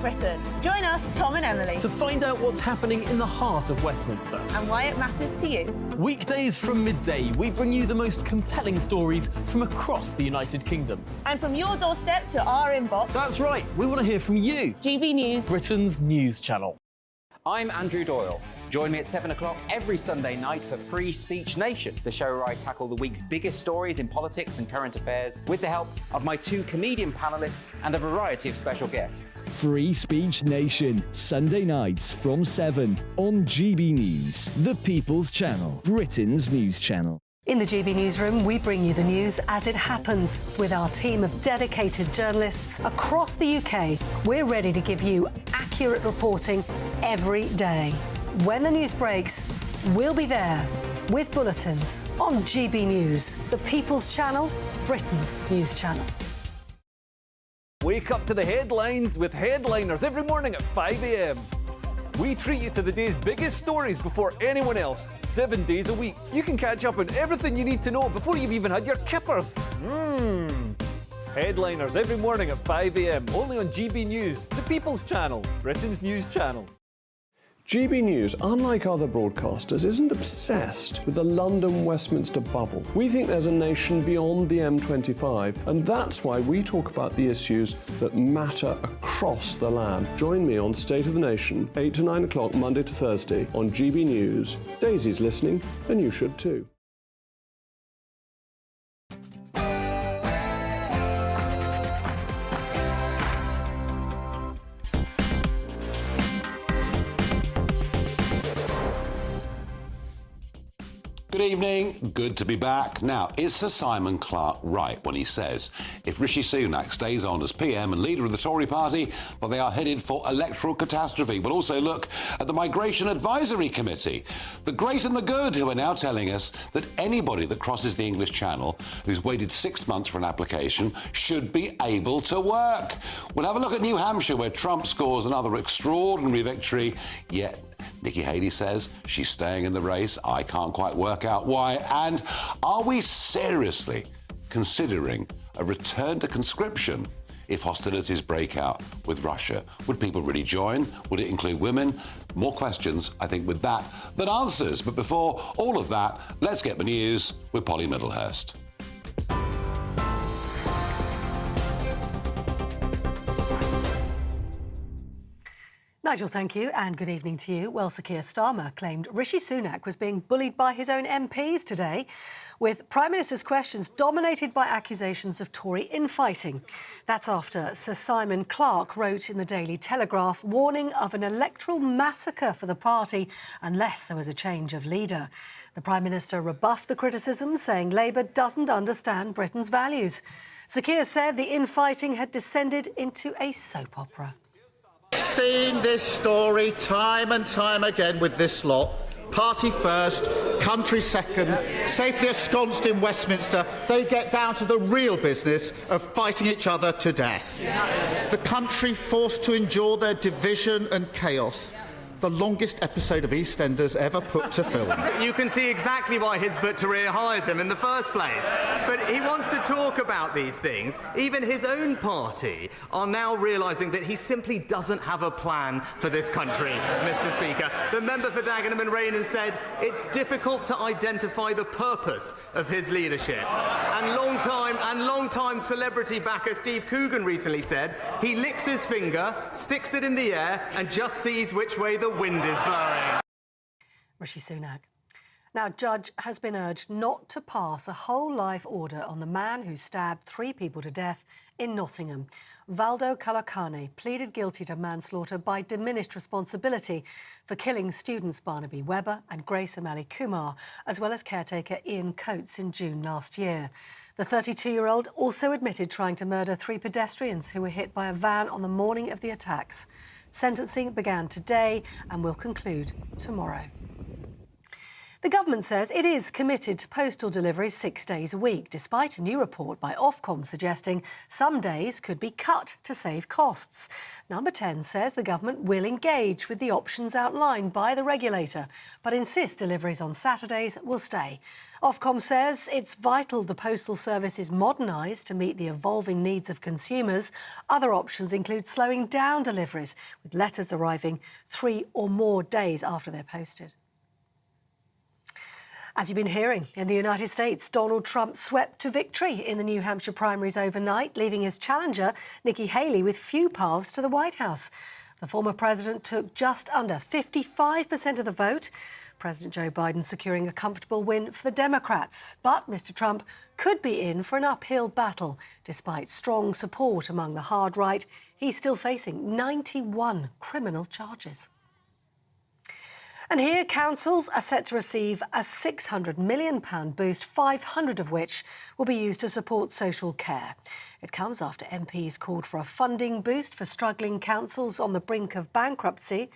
Britain. Join us, Tom and Emily, to find out what's happening in the heart of Westminster. and why it matters to you. Weekdays from midday, we bring you the most compelling stories from across the United Kingdom. And from your doorstep to our inbox. That's right, we want to hear from you. GB News, Britain's news channel. I'm Andrew Doyle. Join me at 7 o'clock every Sunday night for Free Speech Nation, the show where I tackle the week's biggest stories in politics and current affairs with the help of my two comedian panellists and a variety of special guests. Free Speech Nation, Sunday nights from 7 on GB News, the People's Channel, Britain's news channel. In the GB Newsroom, we bring you the news as it happens. With our team of dedicated journalists across the UK, we're ready to give you accurate reporting every day. When the news breaks, we'll be there with bulletins on GB News, the People's Channel, Britain's news channel. Wake up to the headlines with Headliners every morning at 5 a.m. We treat you to the day's biggest stories before anyone else, 7 days a week. You can catch up on everything you need to know before you've even had your kippers. Headliners every morning at 5 a.m. only on GB News, the People's Channel, Britain's news channel. GB News, unlike other broadcasters, isn't obsessed with the London-Westminster bubble. We think there's a nation beyond the M25, and that's why we talk about the issues that matter across the land. Join me on State of the Nation, 8 to 9 o'clock, Monday to Thursday, on GB News. Daisy's listening, and you should too. Good evening, good to be back. Now, is Sir Simon Clarke right when he says if Rishi Sunak stays on as PM and leader of the Tory party, well, they are headed for electoral catastrophe? But also look at the Migration Advisory Committee, the great and the good, who are now telling us that anybody that crosses the English Channel who's waited 6 months for an application should be able to work. We'll have a look at New Hampshire, where Trump scores another extraordinary victory, yet Nikki Haley says she's staying in the race. I can't quite work out why. And are we seriously considering a return to conscription if hostilities break out with Russia? Would people really join? Would it include women? More questions, I think, with that than answers. But before all of that, let's get the news with Polly Middlehurst. Nigel, thank you, and good evening to you. Well, Sir Keir Starmer claimed Rishi Sunak was being bullied by his own MPs today, with Prime Minister's questions dominated by accusations of Tory infighting. That's after Sir Simon Clarke wrote in the Daily Telegraph, warning of an electoral massacre for the party unless there was a change of leader. The Prime Minister rebuffed the criticism, saying Labour doesn't understand Britain's values. Sir Keir said the infighting had descended into a soap opera. Seen this story time and time again with this lot. Party first, country second, safely ensconced in Westminster, they get down to the real business of fighting each other to death. The country forced to endure their division and chaos. The longest episode of EastEnders ever put to film. You can see exactly why Hizb ut-Tahrir hired him in the first place. But he wants to talk about these things. Even his own party are now realising that he simply doesn't have a plan for this country, Mr. Speaker. The member for Dagenham and Rain has said it's difficult to identify the purpose of his leadership. And long-time celebrity backer Steve Coogan recently said he licks his finger, sticks it in the air, and just sees which way the wind is blowing. Rishi Sunak. Now, a judge has been urged not to pass a whole life order on the man who stabbed 3 people to death in Nottingham. Valdo Kalakane pleaded guilty to manslaughter by diminished responsibility for killing students Barnaby Webber and Grace O'Malley Kumar, as well as caretaker Ian Coates in June last year. The 32-year-old also admitted trying to murder 3 pedestrians who were hit by a van on the morning of the attacks. Sentencing began today and will conclude tomorrow. The government says it is committed to postal deliveries 6 days a week, despite a new report by Ofcom suggesting some days could be cut to save costs. Number 10 says the government will engage with the options outlined by the regulator, but insists deliveries on Saturdays will stay. Ofcom says it's vital the postal service is modernised to meet the evolving needs of consumers. Other options include slowing down deliveries, with letters arriving 3 or more days after they're posted. As you've been hearing, in the United States, Donald Trump swept to victory in the New Hampshire primaries overnight, leaving his challenger, Nikki Haley, with few paths to the White House. The former president took just under 55% of the vote. President Joe Biden securing a comfortable win for the Democrats. But Mr Trump could be in for an uphill battle. Despite strong support among the hard right, he's still facing 91 criminal charges. And here, councils are set to receive a £600 million boost, 500 of which will be used to support social care. It comes after MPs called for a funding boost for struggling councils on the brink of bankruptcy.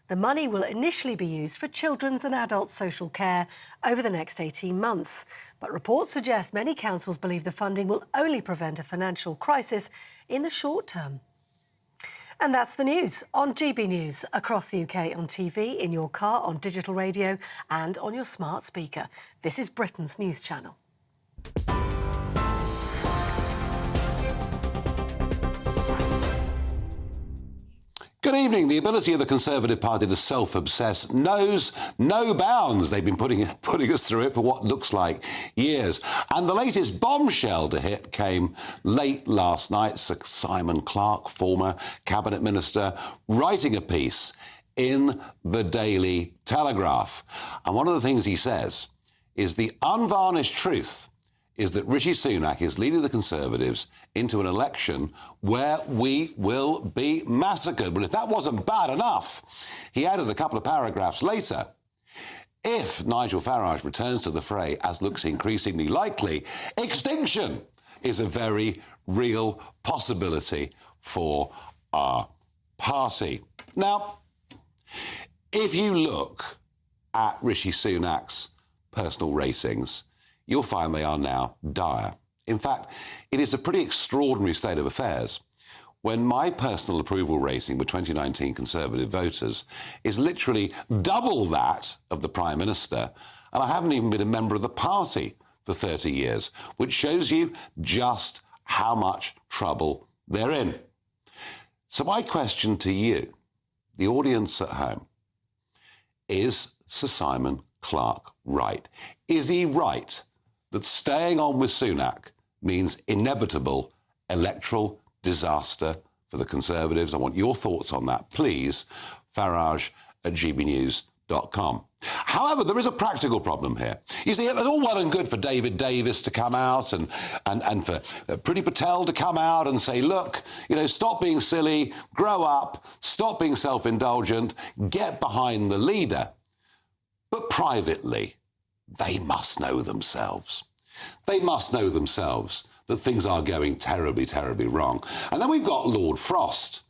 The money will initially be used for children's and adult social care over the next 18 months. But reports suggest many councils believe the funding will only prevent a financial crisis in the short term. And that's the news on GB News, across the UK on TV, in your car, on digital radio and on your smart speaker. This is Britain's news channel. Good evening. The ability of the Conservative Party to self-obsess knows no bounds. They've been putting us through it for what looks like years. And the latest bombshell to hit came late last night. Sir Simon Clarke, former cabinet minister, writing a piece in the Daily Telegraph. And one of the things he says is the unvarnished truth is that Rishi Sunak is leading the Conservatives into an election where we will be massacred. But if that wasn't bad enough, he added a couple of paragraphs later, if Nigel Farage returns to the fray, as looks increasingly likely, extinction is a very real possibility for our party. Now, if you look at Rishi Sunak's personal ratings, you'll find they are now dire. In fact, it is a pretty extraordinary state of affairs when my personal approval rating with 2019 Conservative voters is literally double that of the Prime Minister, and I haven't even been a member of the party for 30 years, which shows you just how much trouble they're in. So my question to you, the audience at home, is Sir Simon Clarke right? Is he right that staying on with Sunak means inevitable electoral disaster for the Conservatives? I want your thoughts on that, please. Farage@gbnews.com. However, there is a practical problem here. You see, it's all well and good for David Davis to come out and for Priti Patel to come out and say, look, stop being silly, grow up, stop being self-indulgent, get behind the leader. But privately, they must know themselves. They must know themselves that things are going terribly, terribly wrong. And then we've got Lord Frost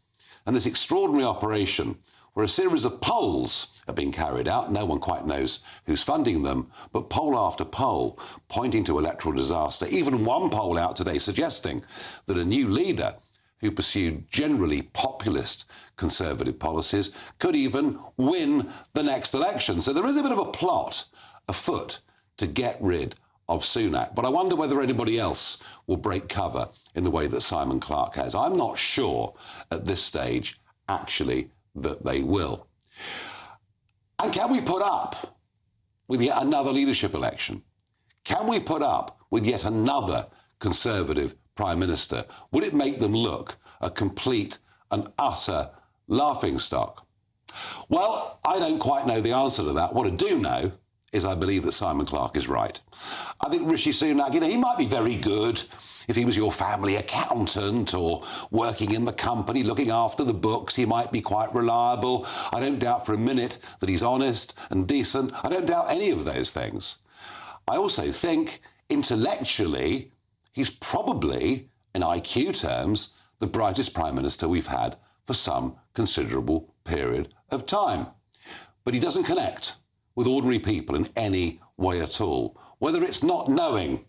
and this extraordinary operation where a series of polls are being carried out. No one quite knows who's funding them, but poll after poll pointing to electoral disaster. Even one poll out today suggesting that a new leader who pursued generally populist Conservative policies could even win the next election. So there is a bit of a plot afoot to get rid of Sunak. But I wonder whether anybody else will break cover in the way that Simon Clarke has. I'm not sure at this stage, actually, that they will. And can we put up with yet another leadership election? Can we put up with yet another Conservative Prime Minister? Would it make them look a complete and utter laughingstock? Well, I don't quite know the answer to that. What I do know is I believe that Simon Clarke is right. I think Rishi Sunak, he might be very good if he was your family accountant or working in the company, looking after the books. He might be quite reliable. I don't doubt for a minute that he's honest and decent. I don't doubt any of those things. I also think intellectually, he's probably, in IQ terms, the brightest Prime Minister we've had for some considerable period of time. But he doesn't connect with ordinary people in any way at all. Whether it's not knowing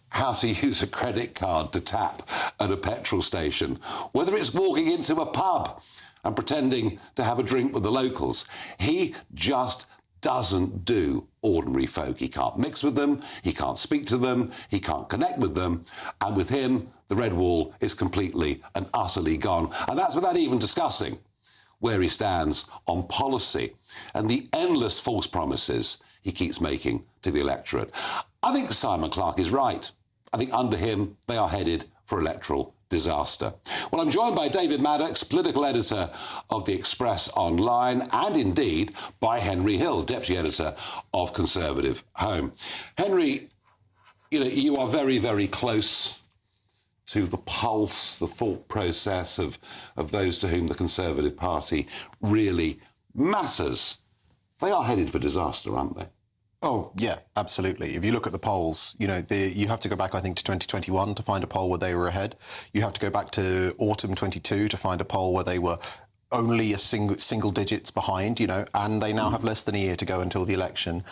how to use a credit card to tap at a petrol station, whether it's walking into a pub and pretending to have a drink with the locals, he just doesn't do ordinary folk. He can't mix with them, he can't speak to them, he can't connect with them, and with him, the red wall is completely and utterly gone. And that's without even discussing where he stands on policy and the endless false promises he keeps making to the electorate. I think Simon Clarke is right. I think under him, they are headed for electoral disaster. Well, I'm joined by David Maddox, political editor of The Express Online, and indeed by Henry Hill, deputy editor of Conservative Home. Henry, you are very, very close to the pulse, the thought process of those to whom the Conservative Party really matters. They are headed for disaster, aren't they? Oh, yeah, absolutely. If you look at the polls, you have to go back, I think, to 2021 to find a poll where they were ahead. You have to go back to autumn 22 to find a poll where they were only a single digits behind, and they now have less than a year to go until the election.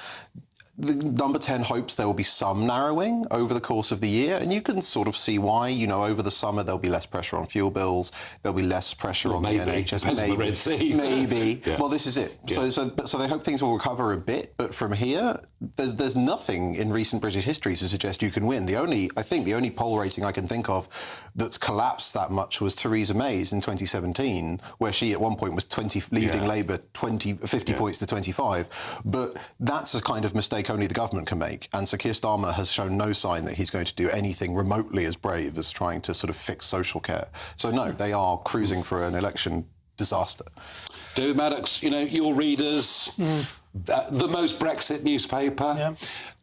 The number 10 hopes there will be some narrowing over the course of the year, and you can sort of see why. Over the summer there'll be less pressure on fuel bills, there'll be less pressure on the NHS. Depends on the Red Sea. Maybe. Yeah. Well, this is it. Yeah. So they hope things will recover a bit, but from here, there's nothing in recent British history to suggest you can win. I think the only poll rating I can think of that's collapsed that much was Theresa May's in 2017, where she at one point was leading Labour 50 points to 25. But that's a kind of mistake only the government can make. And Sir Keir Starmer has shown no sign that he's going to do anything remotely as brave as trying to sort of fix social care. So no, they are cruising for an election disaster. David Maddox, your readers, the most Brexit newspaper. Yeah.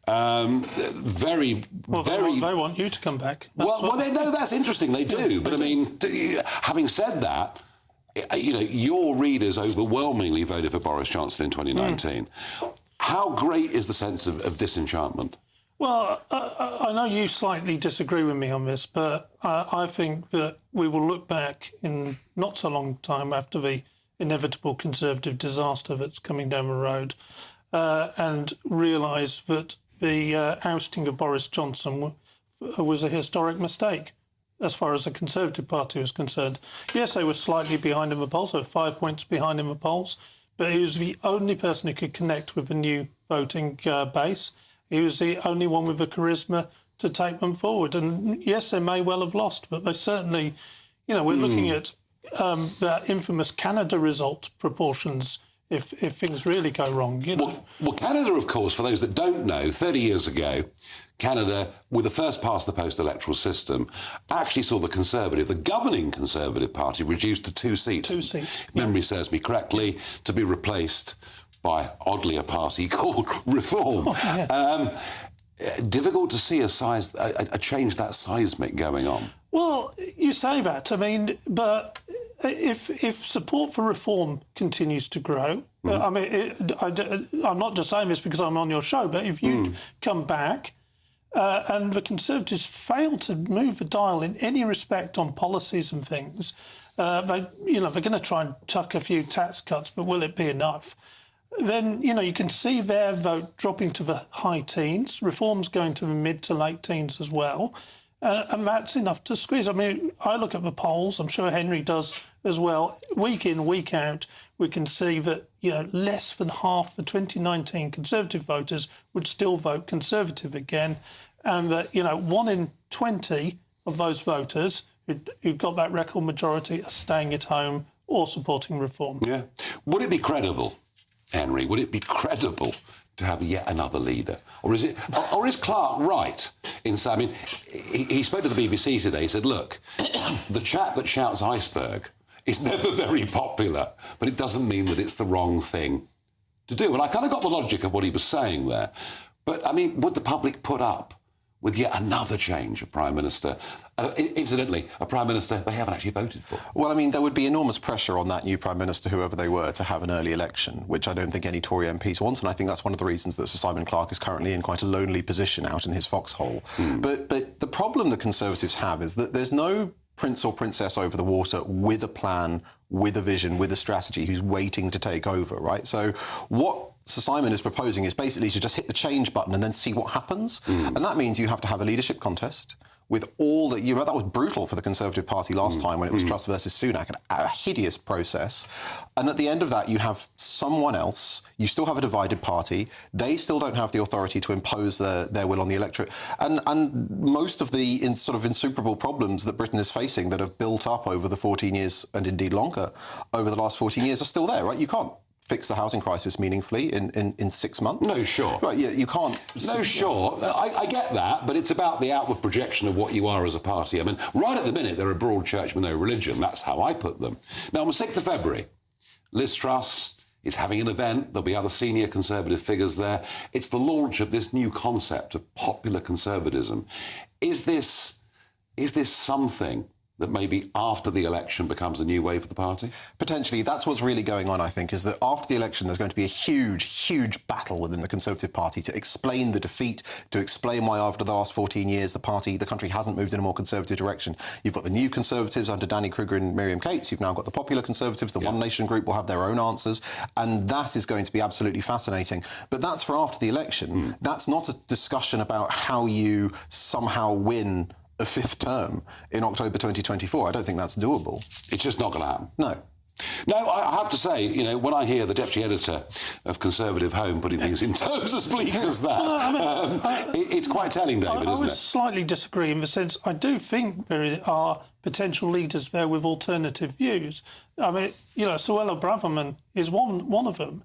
They want you to come back. That's interesting. They do. But I mean, having said that, your readers overwhelmingly voted for Boris Johnson in 2019. How great is the sense of disenchantment? Well, I know you slightly disagree with me on this, but I think that we will look back in not so long time after the inevitable Conservative disaster that's coming down the road and realise that the ousting of Boris Johnson was a historic mistake as far as the Conservative Party was concerned. Yes, they were slightly behind in the polls, so 5 points behind in the polls, but he was the only person who could connect with a new voting base. He was the only one with the charisma to take them forward. And yes, they may well have lost, but they certainly, we're looking at that infamous Canada result proportions if things really go wrong. Well, Canada, of course, for those that don't know, 30 years ago, Canada, with the first past-the-post electoral system, actually saw the governing Conservative Party reduced to 2 seats. 2 seats. If memory serves me correctly, to be replaced by, oddly, a party called Reform. Oh, yeah. Difficult to see a change that seismic going on. Well, you say that. I mean, but if support for reform continues to grow, I'm not just saying this because I'm on your show, but if you come back and the Conservatives fail to move the dial in any respect on policies and things, they're going to try and tuck a few tax cuts, but will it be enough? Then, you can see their vote dropping to the high teens, reforms going to the mid to late teens as well. And that's enough to squeeze. I mean, I look at the polls, I'm sure Henry does as well. Week in, week out, we can see that, less than half the 2019 Conservative voters would still vote Conservative again. And that, 1 in 20 of those voters who got that record majority are staying at home or supporting reform. Yeah. Would it be credible, Henry, would it be credible to have yet another leader? Or is Clarke right in saying, he spoke to the BBC today, he said, look, the chap that shouts iceberg is never very popular, but it doesn't mean that it's the wrong thing to do. And I kind of got the logic of what he was saying there. But, I mean, would the public put up with yet another change of Prime Minister? Incidentally, a Prime Minister they haven't actually voted for. Well, I mean, there would be enormous pressure on that new Prime Minister, whoever they were, to have an early election, which I don't think any Tory MPs want, and I think that's one of the reasons that Sir Simon Clarke is currently in quite a lonely position out in his foxhole. But the problem the Conservatives have is that there's no prince or princess over the water with a plan with a vision, with a strategy, who's waiting to take over, right? So what Sir Simon is proposing is basically to just hit the change button and then see what happens. And that means you have to have a leadership contest with all that that was brutal for the Conservative Party last time when it was Truss versus Sunak, a hideous process. And at the end of that, you have someone else. You still have a divided party. They still don't have the authority to impose their will on the electorate. And most of the sort of insuperable problems that Britain is facing that have built up over the 14 years, and indeed longer, over the last 14 years, are still there, right? You can't fix the housing crisis meaningfully in 6 months. No, sure. Right, you can't... No, sure. I get that, but it's about the outward projection of what you are as a party. I mean, right at the minute, they're a broad church with no religion. That's how I put them. Now, on the 6th of February, Liz Truss is having an event. There'll be other senior Conservative figures there. It's the launch of this new concept of popular conservatism. Is this something that maybe after the election becomes a new way for the party? Potentially. That's what's really going on, I think, is that after the election there's going to be a huge, huge battle within the Conservative Party to explain the defeat, to explain why after the last 14 years the country hasn't moved in a more Conservative direction. You've got the new Conservatives under Danny Kruger and Miriam Cates. You've now got the Popular Conservatives. The One Nation group will have their own answers. And that is going to be absolutely fascinating. But that's for after the election. That's not a discussion about how you somehow win a 5th term in October 2024. I don't think that's doable. It's just not going to happen. No. No, I have to say, when I hear the deputy editor of Conservative Home putting things in terms as bleak as that, it's quite telling, David, isn't it? I would slightly disagree in the sense I do think there are potential leaders there with alternative views. I mean, Suella Braverman is one of them.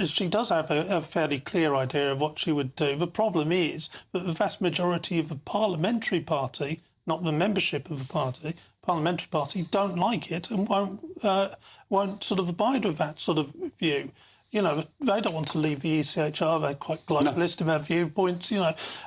She does have a fairly clear idea of what she would do. The problem is that the vast majority of the parliamentary party, not the membership of the party, parliamentary party, don't like it and won't sort of abide with that sort of view. They don't want to leave the ECHR. They're quite globalist in their viewpoints.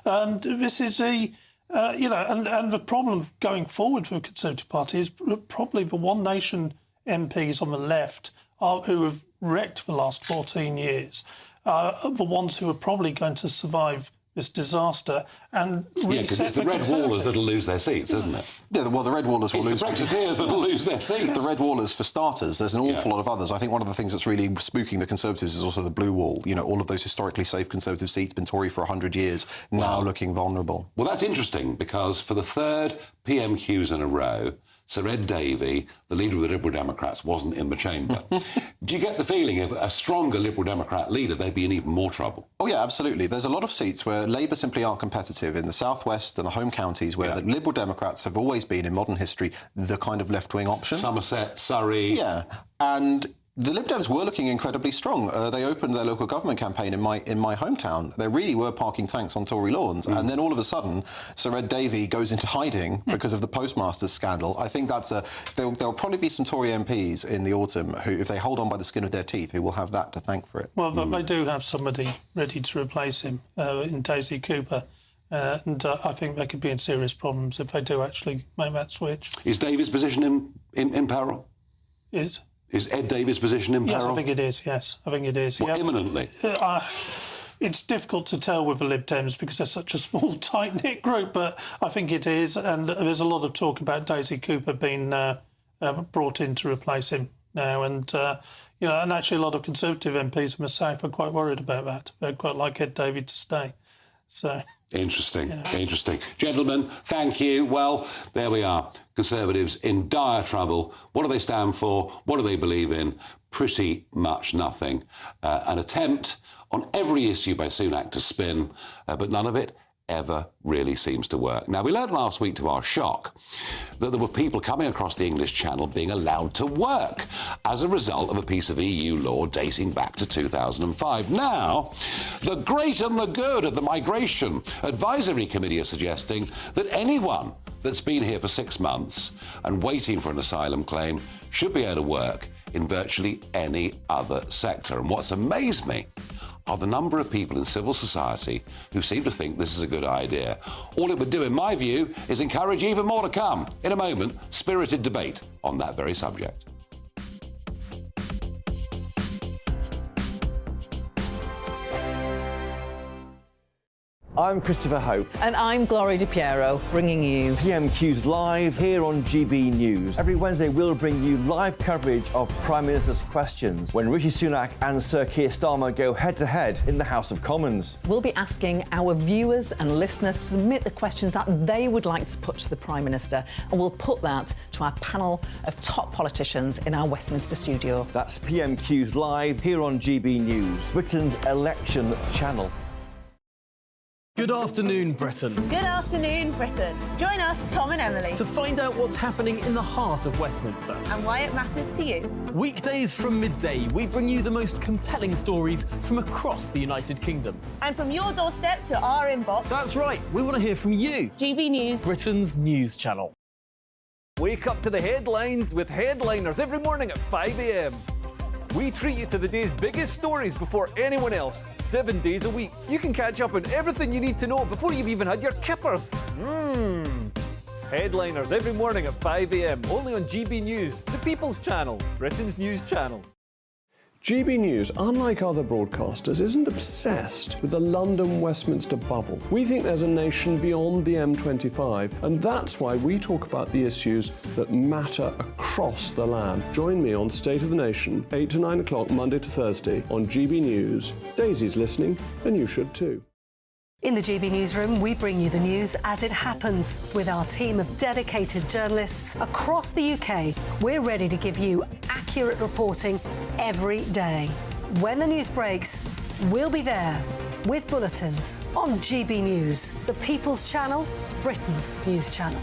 And this is and the problem going forward for the Conservative Party is probably the One Nation MPs on the left who have wrecked the last 14 years, the ones who are probably going to survive this disaster and because it's the Red Wallers that'll lose their seats, isn't it? Yeah, well, the Red Wallers will lose... the Brexiteers that'll lose their seats. The Red Wallers, for starters. There's an awful lot of others. I think one of the things that's really spooking the Conservatives is also the Blue Wall. All of those historically safe Conservative seats, been Tory for 100 years, now looking vulnerable. Well, that's interesting, because for the 3rd PMQs in a row, Sir Ed Davey, the leader of the Liberal Democrats, wasn't in the chamber. Do you get the feeling if a stronger Liberal Democrat leader, they'd be in even more trouble? Oh, yeah, absolutely. There's a lot of seats where Labour simply aren't competitive in the South West and the home counties where the Liberal Democrats have always been, in modern history, the kind of left-wing option. Somerset, Surrey... Yeah, and... the Lib Dems were looking incredibly strong. They opened their local government campaign in my hometown. They really were parking tanks on Tory lawns. And then all of a sudden, Sir Ed Davey goes into hiding because of the postmasters scandal. I think that's there'll probably be some Tory MPs in the autumn who, if they hold on by the skin of their teeth, who will have that to thank for it. Well, they do have somebody ready to replace him in Daisy Cooper. And I think they could be in serious problems if they do actually make that switch. Is Davy's position in peril? Is Ed Davey's position in peril? Yes, I think it is, yes. I think it is. Well, imminently? It's difficult to tell with the Lib Dems because they're such a small, tight-knit group, but I think it is. And there's a lot of talk about Daisy Cooper being brought in to replace him now. And, and actually a lot of Conservative MPs, I must say, are quite worried about that. They'd quite like Ed Davey to stay. So... Interesting, interesting. Gentlemen, thank you. Well, there we are. Conservatives in dire trouble. What do they stand for? What do they believe in? Pretty much nothing. An attempt on every issue by Sunak to spin, but none of it ever really seems to work. Now, we learned last week, to our shock, that there were people coming across the English Channel being allowed to work as a result of a piece of EU law dating back to 2005. Now, the great and the good at the Migration Advisory Committee are suggesting that anyone that's been here for 6 months and waiting for an asylum claim should be able to work in virtually any other sector. And what's amazed me are the number of people in civil society who seem to think this is a good idea. All it would do, in my view, is encourage even more to come. In a moment, spirited debate on that very subject. I'm Christopher Hope. And I'm Gloria DiPiero, bringing you PMQ's Live here on GB News. Every Wednesday, we'll bring you live coverage of Prime Minister's questions when Rishi Sunak and Sir Keir Starmer go head-to-head in the House of Commons. We'll be asking our viewers and listeners to submit the questions that they would like to put to the Prime Minister, and we'll put that to our panel of top politicians in our Westminster studio. That's PMQ's Live here on GB News, Britain's election channel. Good afternoon, Britain. Good afternoon, Britain. Join us, Tom and Emily, To find out what's happening in the heart of Westminster. and why it matters to you. Weekdays from midday, we bring you the most compelling stories from across the United Kingdom. And from your doorstep to our inbox, That's right, we want to hear from you, GB News. Britain's news channel. Wake up to the headlines with headliners every morning at 5 a.m. We treat you to the day's biggest stories before anyone else, 7 days a week. You can catch up on everything you need to know before you've even had your kippers. Headliners every morning at 5 a.m. only on GB News, the People's Channel, Britain's news channel. GB News, unlike other broadcasters, isn't obsessed with the London-Westminster bubble. We think there's a nation beyond the M25, and that's why we talk about the issues that matter across the land. Join me on State of the Nation, 8 to 9 o'clock, Monday to Thursday, on GB News. Daisy's listening, and you should too. In the GB Newsroom, we bring you the news as it happens. With our team of dedicated journalists across the UK, we're ready to give you accurate reporting every day. When the news breaks, we'll be there with bulletins on GB News, the People's Channel, Britain's news channel.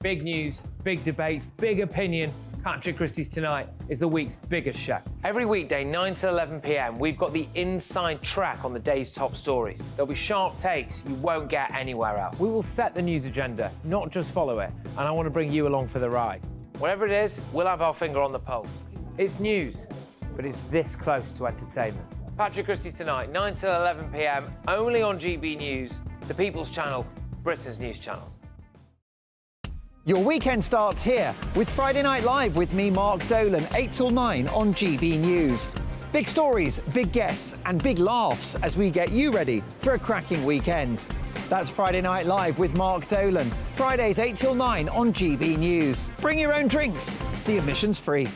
Big news, big debates, big opinion. Patrick Christie's Tonight is the week's biggest show. Every weekday, 9 to 11 p.m, we've got the inside track on the day's top stories. There'll be sharp takes you won't get anywhere else. We will set the news agenda, not just follow it, and I want to bring you along for the ride. Whatever it is, we'll have our finger on the pulse. It's news, but it's this close to entertainment. Patrick Christie's Tonight, 9 to 11 p.m, only on GB News, the People's Channel, Britain's news channel. Your weekend starts here with Friday Night Live with me, Mark Dolan, 8 till 9 on GB News. Big stories, big guests and big laughs as we get you ready for a cracking weekend. That's Friday Night Live with Mark Dolan, Fridays 8 till 9 on GB News. Bring your own drinks, the admission's free.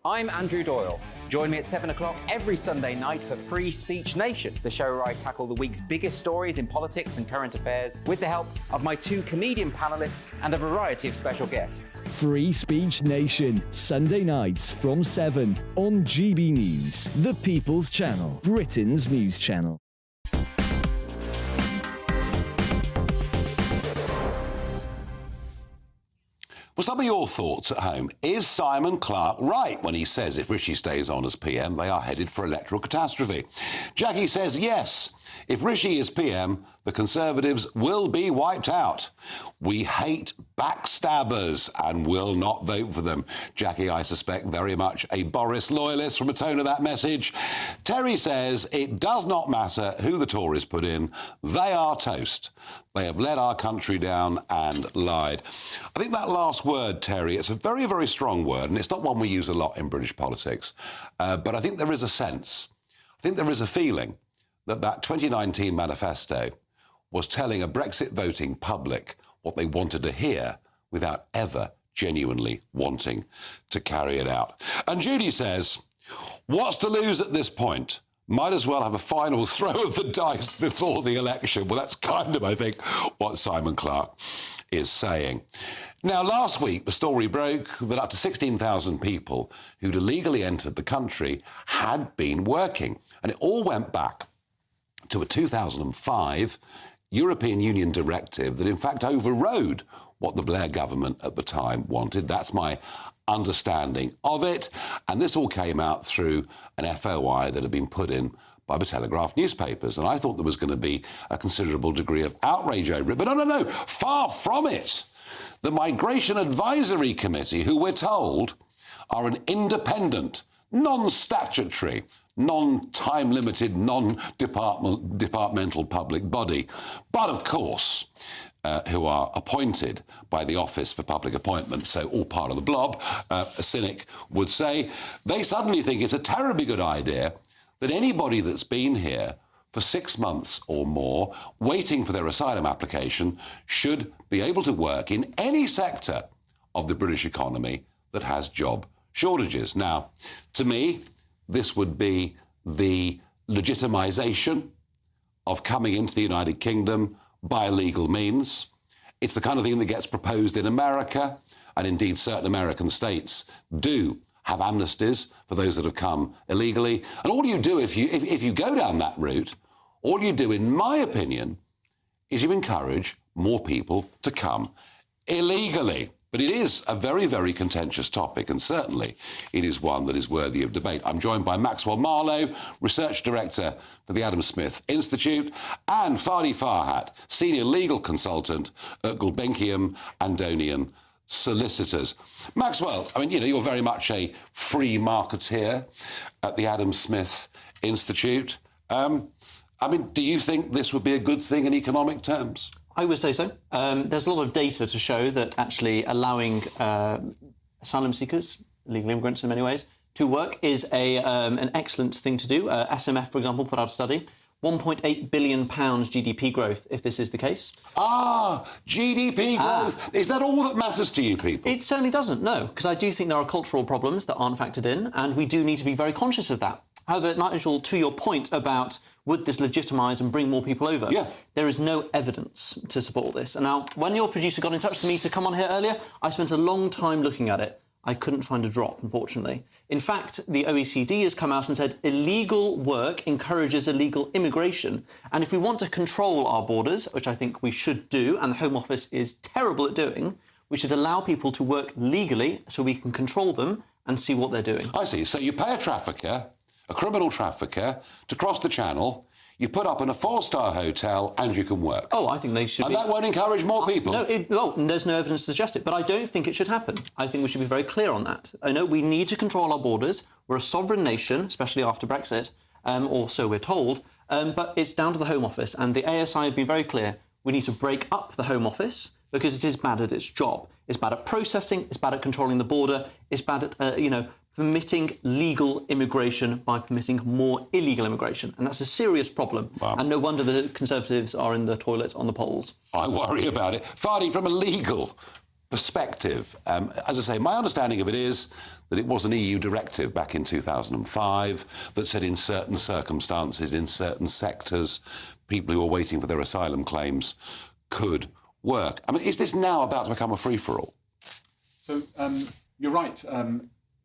I'm Andrew Doyle. Join me at 7 o'clock every Sunday night for Free Speech Nation, the show where I tackle the week's biggest stories in politics and current affairs with the help of my two comedian panellists and a variety of special guests. Free Speech Nation, Sunday nights from 7 on GB News, the People's Channel, Britain's news channel. Well, some of your thoughts at home. Is Simon Clarke right when he says if Rishi stays on as PM, they are headed for electoral catastrophe? Jackie says yes. If Rishi is PM, the Conservatives will be wiped out. We hate backstabbers and will not vote for them. Jackie, I suspect, very much a Boris loyalist from the tone of that message. Terry says it does not matter who the Tories put in. They are toast. They have let our country down and lied. I think that last word, Terry, it's a very, very strong word, and it's not one we use a lot in British politics. But I think there is a sense, I think there is a feeling that 2019 manifesto was telling a Brexit voting public what they wanted to hear without ever genuinely wanting to carry it out. And Judy says, what's to lose at this point? Might as well have a final throw of the dice before the election. Well, that's kind of, I think, what Simon Clarke is saying. Now, last week, the story broke that up to 16,000 people who'd illegally entered the country had been working. And it all went back to a 2005 European Union directive that in fact overrode what the Blair government at the time wanted. That's my understanding of it. And this all came out through an FOI that had been put in by the Telegraph newspapers. And I thought there was going to be a considerable degree of outrage over it. But no, far from it. The Migration Advisory Committee, who we're told are an independent, non-statutory, non-time-limited, non-departmental public body, but of course, who are appointed by the Office for Public Appointments, so all part of the blob, a cynic would say, they suddenly think it's a terribly good idea that anybody that's been here for 6 months or more, waiting for their asylum application, should be able to work in any sector of the British economy that has job shortages. Now, to me, this would be the legitimisation of coming into the United Kingdom by legal means. It's the kind of thing that gets proposed in America, and indeed certain American states do have amnesties for those that have come illegally. And all you do if you go down that route, all you do, in my opinion, is you encourage more people to come illegally. But it is a very, very contentious topic, and certainly it is one that is worthy of debate. I'm joined by Maxwell Marlowe, Research Director for the Adam Smith Institute, and Fadi Farhat, Senior Legal Consultant at Gulbenkian and Donian Solicitors. Maxwell, I mean, you're very much a free marketeer at the Adam Smith Institute. Do you think this would be a good thing in economic terms? I would say so. There's a lot of data to show that actually allowing asylum seekers, illegal immigrants in many ways, to work is an excellent thing to do. SMF, for example, put out a study. £1.8 billion GDP growth if this is the case. GDP growth. Is that all that matters to you people? It certainly doesn't, no, because I do think there are cultural problems that aren't factored in, and we do need to be very conscious of that. However, Nigel, to your point about would this legitimise and bring more people over, there is no evidence to support this. And now, when your producer got in touch with me to come on here earlier, I spent a long time looking at it. I couldn't find a drop, unfortunately. In fact, the OECD has come out and said illegal work encourages illegal immigration. And if we want to control our borders, which I think we should do, and the Home Office is terrible at doing, we should allow people to work legally so we can control them and see what they're doing. I see. So you pay a trafficker, a criminal trafficker, to cross the channel, you put up in a 4-star hotel and you can work. Oh, I think they should. And that won't encourage more people. No, there's no evidence to suggest it, but I don't think it should happen. I think we should be very clear on that. I know we need to control our borders. We're a sovereign nation, especially after Brexit, or so we're told, but it's down to the Home Office, and the ASI have been very clear. We need to break up the Home Office because it is bad at its job. It's bad at processing, it's bad at controlling the border, it's bad at, permitting legal immigration by permitting more illegal immigration. And that's a serious problem. Wow. And no wonder the Conservatives are in the toilet on the polls. I worry about it. Fadi, from a legal perspective, as I say, my understanding of it is that it was an EU directive back in 2005 that said in certain circumstances, in certain sectors, people who are waiting for their asylum claims could work. I mean, is this now about to become a free-for-all? So, you're right.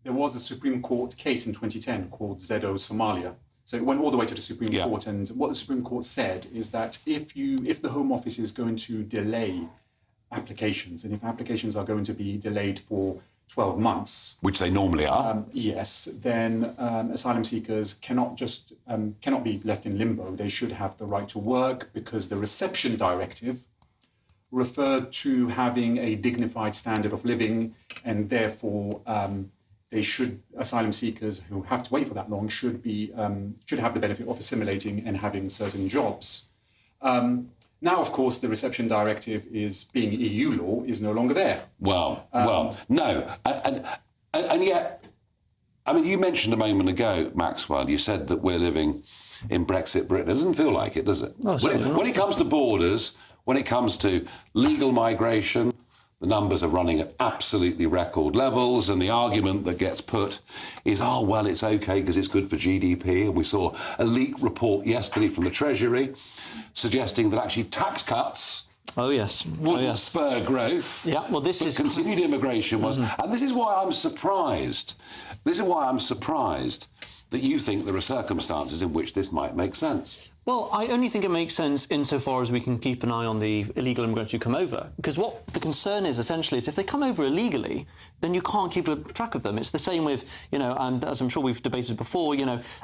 There was a Supreme Court case in 2010 called ZO Somalia. So it went all the way to the Supreme Court, and what the Supreme Court said is that if the Home Office is going to delay applications, and if applications are going to be delayed for 12 months... Which they normally are. Yes, then asylum seekers cannot be left in limbo. They should have the right to work because the Reception Directive referred to having a dignified standard of living, and therefore... asylum seekers who have to wait for that long should have the benefit of assimilating and having certain jobs. Now, of course, the Reception Directive being EU law is no longer there. No. And yet, I mean, you mentioned a moment ago, Maxwell, you said that we're living in Brexit Britain. It doesn't feel like it, does it? No, when it comes to borders, when it comes to legal migration, the numbers are running at absolutely record levels, and the argument that gets put is, it's OK because it's good for GDP. And we saw a leaked report yesterday from the Treasury suggesting that actually tax cuts wouldn't spur growth. Yeah, well, this is... continued immigration was... And this is why I'm surprised. This is why I'm surprised that you think there are circumstances in which this might make sense. Well, I only think it makes sense insofar as we can keep an eye on the illegal immigrants who come over. Because what the concern is, essentially, is if they come over illegally, then you can't keep a track of them. It's the same with, and as I'm sure we've debated before,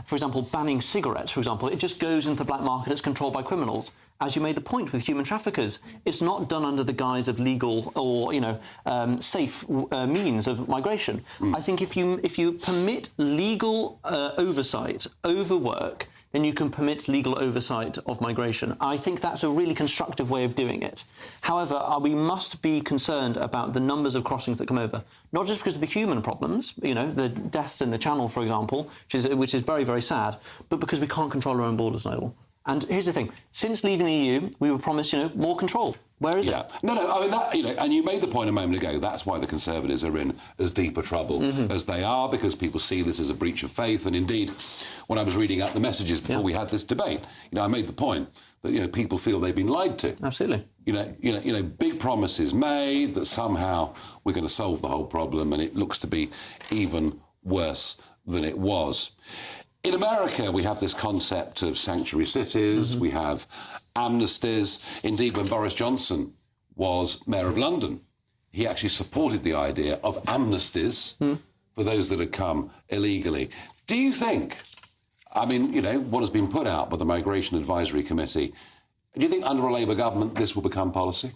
for example, banning cigarettes, for example, it just goes into the black market, it's controlled by criminals. As you made the point with human traffickers, it's not done under the guise of legal or, safe means of migration. I think if you permit legal oversight over work, then you can permit legal oversight of migration. I think that's a really constructive way of doing it. However, we must be concerned about the numbers of crossings that come over, not just because of the human problems, the deaths in the Channel, for example, which is very, very sad, but because we can't control our own borders, Nigel. And here's the thing: since leaving the EU, we were promised, more control. Where is it? No, I mean that, and you made the point a moment ago. That's why the Conservatives are in as deep a trouble as they are, because people see this as a breach of faith. And indeed, when I was reading out the messages before we had this debate, I made the point that people feel they've been lied to. Absolutely. Big promises made that somehow we're going to solve the whole problem, and it looks to be even worse than it was. In America, we have this concept of sanctuary cities, we have amnesties. Indeed, when Boris Johnson was Mayor of London, he actually supported the idea of amnesties for those that had come illegally. Do you think, what has been put out by the Migration Advisory Committee, do you think under a Labour government this will become policy?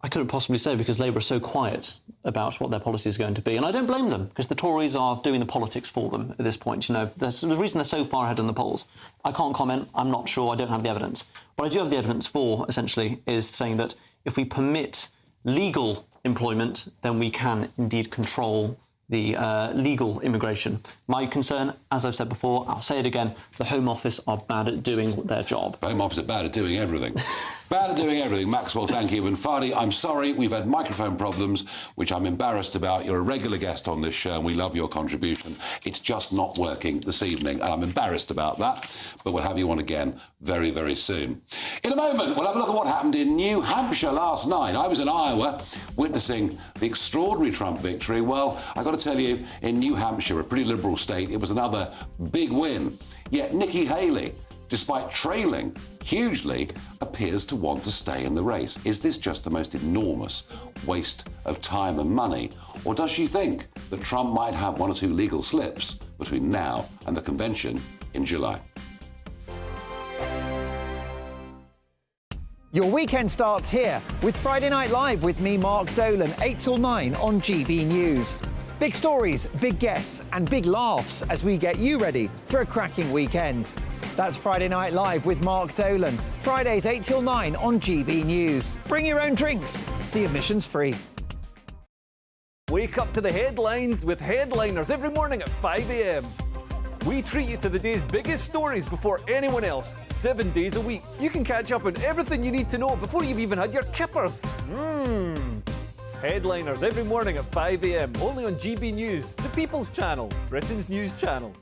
I couldn't possibly say, because Labour are so quiet about what their policy is going to be. And I don't blame them, because the Tories are doing the politics for them at this point. The reason they're so far ahead in the polls. I can't comment. I'm not sure. I don't have the evidence. What I do have the evidence for, essentially, is saying that if we permit legal employment, then we can indeed control the legal immigration. My concern, as I've said before, I'll say it again, the Home Office are bad at doing their job. The Home Office are bad at doing everything. Bad at doing everything. Maxwell, thank you. And Fadi, I'm sorry, we've had microphone problems, which I'm embarrassed about. You're a regular guest on this show, and we love your contribution. It's just not working this evening, and I'm embarrassed about that, but we'll have you on again very, very soon. In a moment, we'll have a look at what happened in New Hampshire last night. I was in Iowa, witnessing the extraordinary Trump victory. Well, I've got to tell you, in New Hampshire, a pretty liberal state, it was another big win. Yet Nikki Haley, despite trailing hugely, appears to want to stay in the race. Is this just the most enormous waste of time and money? Or does she think that Trump might have one or two legal slips between now and the convention in July? Your weekend starts here with Friday Night Live with me, Mark Dolan, 8 till 9 on GB News. Big stories, big guests and big laughs as we get you ready for a cracking weekend. That's Friday Night Live with Mark Dolan. Fridays 8 till 9 on GB News. Bring your own drinks. The admission's free. Wake up to the headlines with headliners every morning at 5 a.m. We treat you to the day's biggest stories before anyone else, 7 days a week. You can catch up on everything you need to know before you've even had your kippers. Headliners every morning at 5 a.m, only on GB News, the People's Channel, Britain's news channel.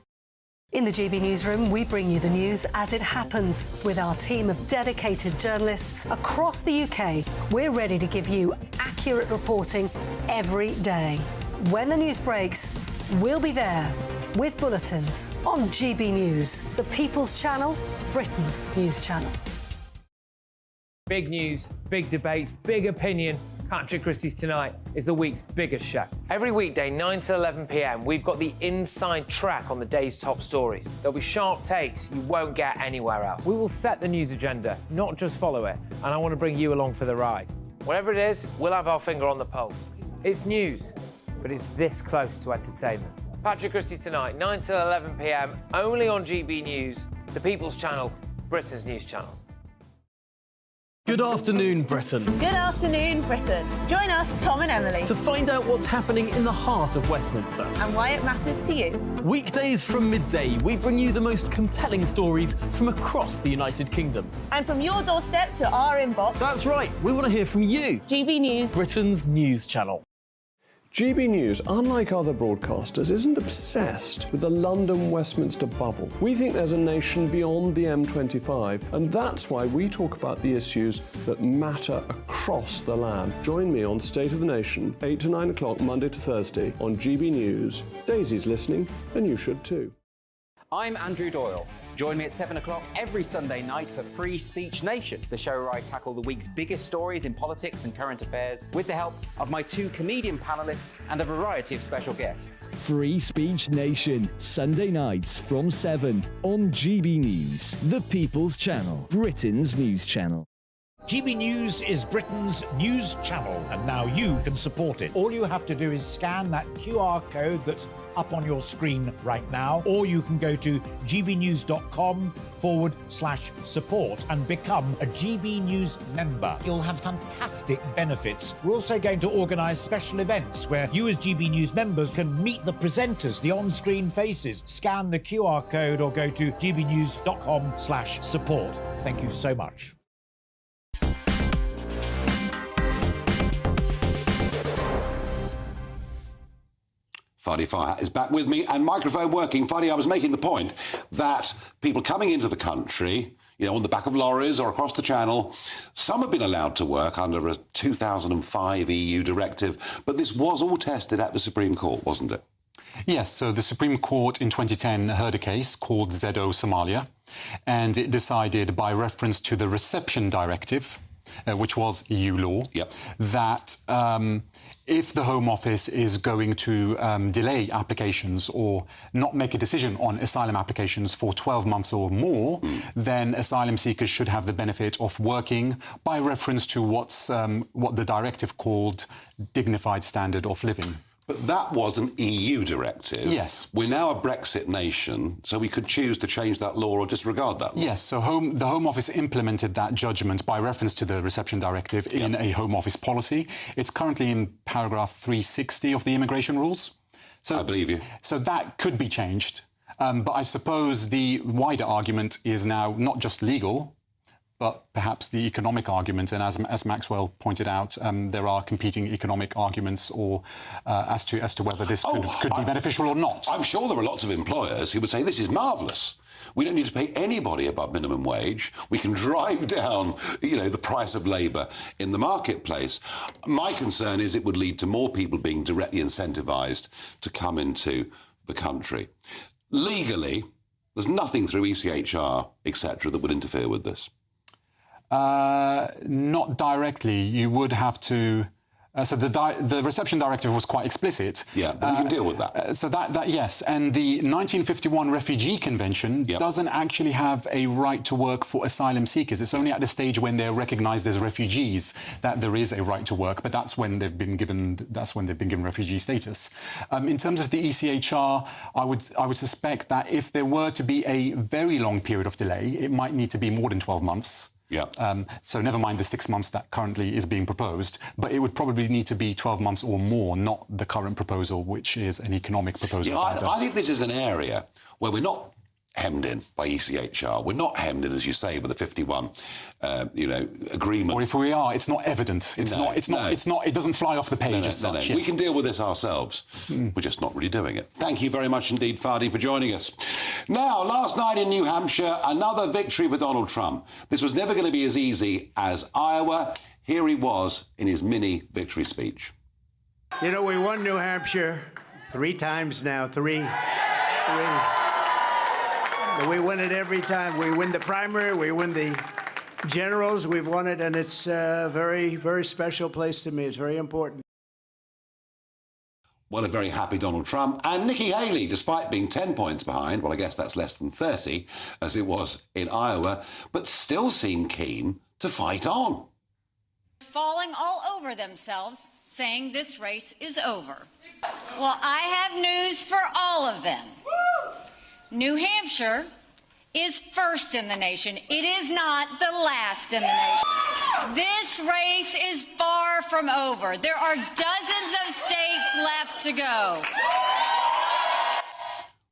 In the GB Newsroom, we bring you the news as it happens. With our team of dedicated journalists across the UK, we're ready to give you accurate reporting every day. When the news breaks, we'll be there with bulletins on GB News, the People's Channel, Britain's news channel. Big news, big debates, big opinion. Patrick Christie's Tonight is the week's biggest show. Every weekday, 9 to 11 p.m, we've got the inside track on the day's top stories. There'll be sharp takes you won't get anywhere else. We will set the news agenda, not just follow it, and I want to bring you along for the ride. Whatever it is, we'll have our finger on the pulse. It's news, but it's this close to entertainment. Patrick Christie's Tonight, 9 to 11 p.m, only on GB News, the People's Channel, Britain's news channel. Good afternoon, Britain. Good afternoon, Britain. Join us, Tom and Emily, To find out what's happening in the heart of Westminster. and why it matters to you. Weekdays from midday, we bring you the most compelling stories from across the United Kingdom. And from your doorstep to our inbox. That's right, we want to hear from you. GB News, Britain's news channel. GB News, unlike other broadcasters, isn't obsessed with the London-Westminster bubble. We think there's a nation beyond the M25, and that's why we talk about the issues that matter across the land. Join me on State of the Nation, 8 to 9 o'clock, Monday to Thursday, on GB News. Daisy's listening, and you should too. I'm Andrew Doyle. Join me at 7 o'clock every Sunday night for Free Speech Nation, the show where I tackle the week's biggest stories in politics and current affairs with the help of my two comedian panellists and a variety of special guests. Free Speech Nation, Sunday nights from 7 on GB News, the People's Channel, Britain's news channel. GB News is Britain's news channel, and now you can support it. All you have to do is scan that QR code that's up on your screen right now, or you can go to gbnews.com/support and become a GB News member. You'll have fantastic benefits. We're also going to organise special events where you as GB News members can meet the presenters, the on-screen faces. Scan the QR code or go to gbnews.com/support. Thank you so much. Fadi Farhat is back with me and microphone working. Fadi, I was making the point that people coming into the country, you know, on the back of lorries or across the channel, some have been allowed to work under a 2005 EU directive, but this was all tested at the Supreme Court, wasn't it? Yes, so the Supreme Court in 2010 heard a case called ZO Somalia, and it decided by reference to the Reception Directive, which was EU law, that if the Home Office is going to delay applications or not make a decision on asylum applications for 12 months or more, then asylum seekers should have the benefit of working by reference to what the directive called dignified standard of living. But that was an EU directive. Yes. We're now a Brexit nation, so we could choose to change that law or disregard that law. Yes, so the Home Office implemented that judgment by reference to the Reception Directive in a Home Office policy. It's currently in paragraph 360 of the immigration rules. So, I believe you. So that could be changed. But I suppose the wider argument is now not just legal, but perhaps the economic argument, and as Maxwell pointed out, there are competing economic arguments or as to whether this could be beneficial or not. I'm sure there are lots of employers who would say this is marvellous. We don't need to pay anybody above minimum wage. We can drive down, you know, the price of labour in the marketplace. My concern is it would lead to more people being directly incentivised to come into the country. Legally, there's nothing through ECHR, etc., that would interfere with this. Not directly. You would have to. So the Reception Directive was quite explicit. Yeah, but we can deal with that. So that yes, and the 1951 Refugee Convention doesn't actually have a right to work for asylum seekers. It's only at the stage when they're recognised as refugees that there is a right to work. But that's when they've been given refugee status. In terms of the ECHR, I would suspect that if there were to be a very long period of delay, it might need to be more than 12 months. Yeah. So never mind the 6 months that currently is being proposed, but it would probably need to be 12 months or more, not the current proposal, which is an economic proposal. Yeah, I think this is an area where we're not hemmed in by ECHR. We're not hemmed in, as you say, with the 51, agreement. Or if we are, it's not evident. It doesn't fly off the page as such. We can deal with this ourselves. We're just not really doing it. Thank you very much indeed, Fadi, for joining us. Now, last night in New Hampshire, another victory for Donald Trump. This was never going to be as easy as Iowa. Here he was in his mini victory speech. You know, we won New Hampshire 3 times now. Three. We win it every time. We win the primary, we win the generals, we've won it, and it's a very, very special place to me. It's very important. Well, a very happy Donald Trump. And Nikki Haley, despite being 10 points behind, well, I guess that's less than 30, as it was in Iowa, but still seemed keen to fight on. Falling all over themselves, saying this race is over. Well, I have news for all of them. New Hampshire is first in the nation. It is not the last in the nation. This race is far from over. There are dozens of states left to go.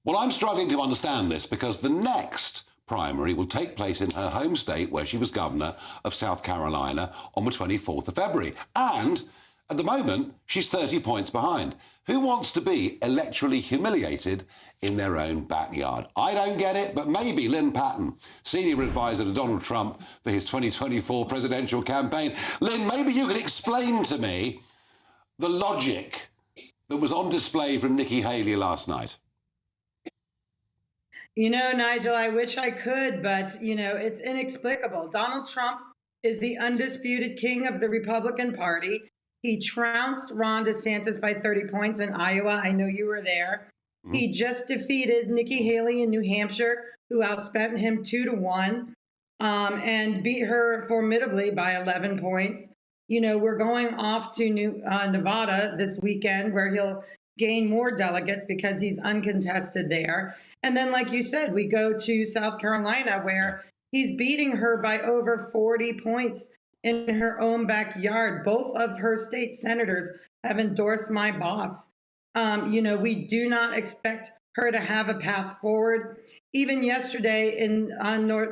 Well, I'm struggling to understand this because the next primary will take place in her home state where she was governor of South Carolina on the 24th of February. And at the moment, she's 30 points behind. Who wants to be electorally humiliated in their own backyard? I don't get it, but maybe Lynn Patton, senior advisor to Donald Trump for his 2024 presidential campaign. Lynn, maybe you could explain to me the logic that was on display from Nikki Haley last night. You know, Nigel, I wish I could, but, you know, it's inexplicable. Donald Trump is the undisputed king of the Republican Party. He trounced Ron DeSantis by 30 points in Iowa. I know you were there. He just defeated Nikki Haley in New Hampshire, who outspent him 2-1. and beat her formidably by 11 points. You know, we're going off to Nevada this weekend where he'll gain more delegates because he's uncontested there. And then, like you said, we go to South Carolina where he's beating her by over 40 points in her own backyard. Both of her state senators have endorsed my boss. You know, we do not expect her to have a path forward. Even yesterday in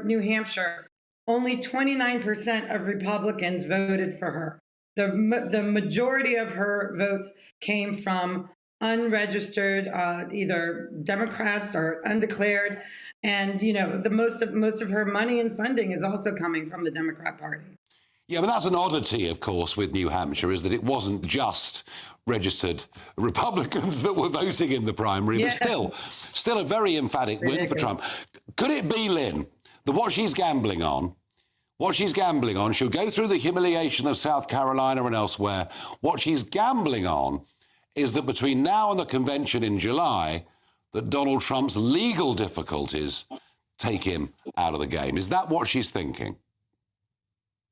New Hampshire, only 29% of Republicans voted for her. The majority of her votes came from unregistered, either Democrats or undeclared. And, you know, most of her money and funding is also coming from the Democrat Party. Yeah, but that's an oddity, of course, with New Hampshire, is that it wasn't just registered Republicans that were voting in the primary, but still a very emphatic win for Trump. Could it be, Lynn, that what she's gambling on, she'll go through the humiliation of South Carolina and elsewhere. What she's gambling on is that between now and the convention in July, that Donald Trump's legal difficulties take him out of the game. Is that what she's thinking?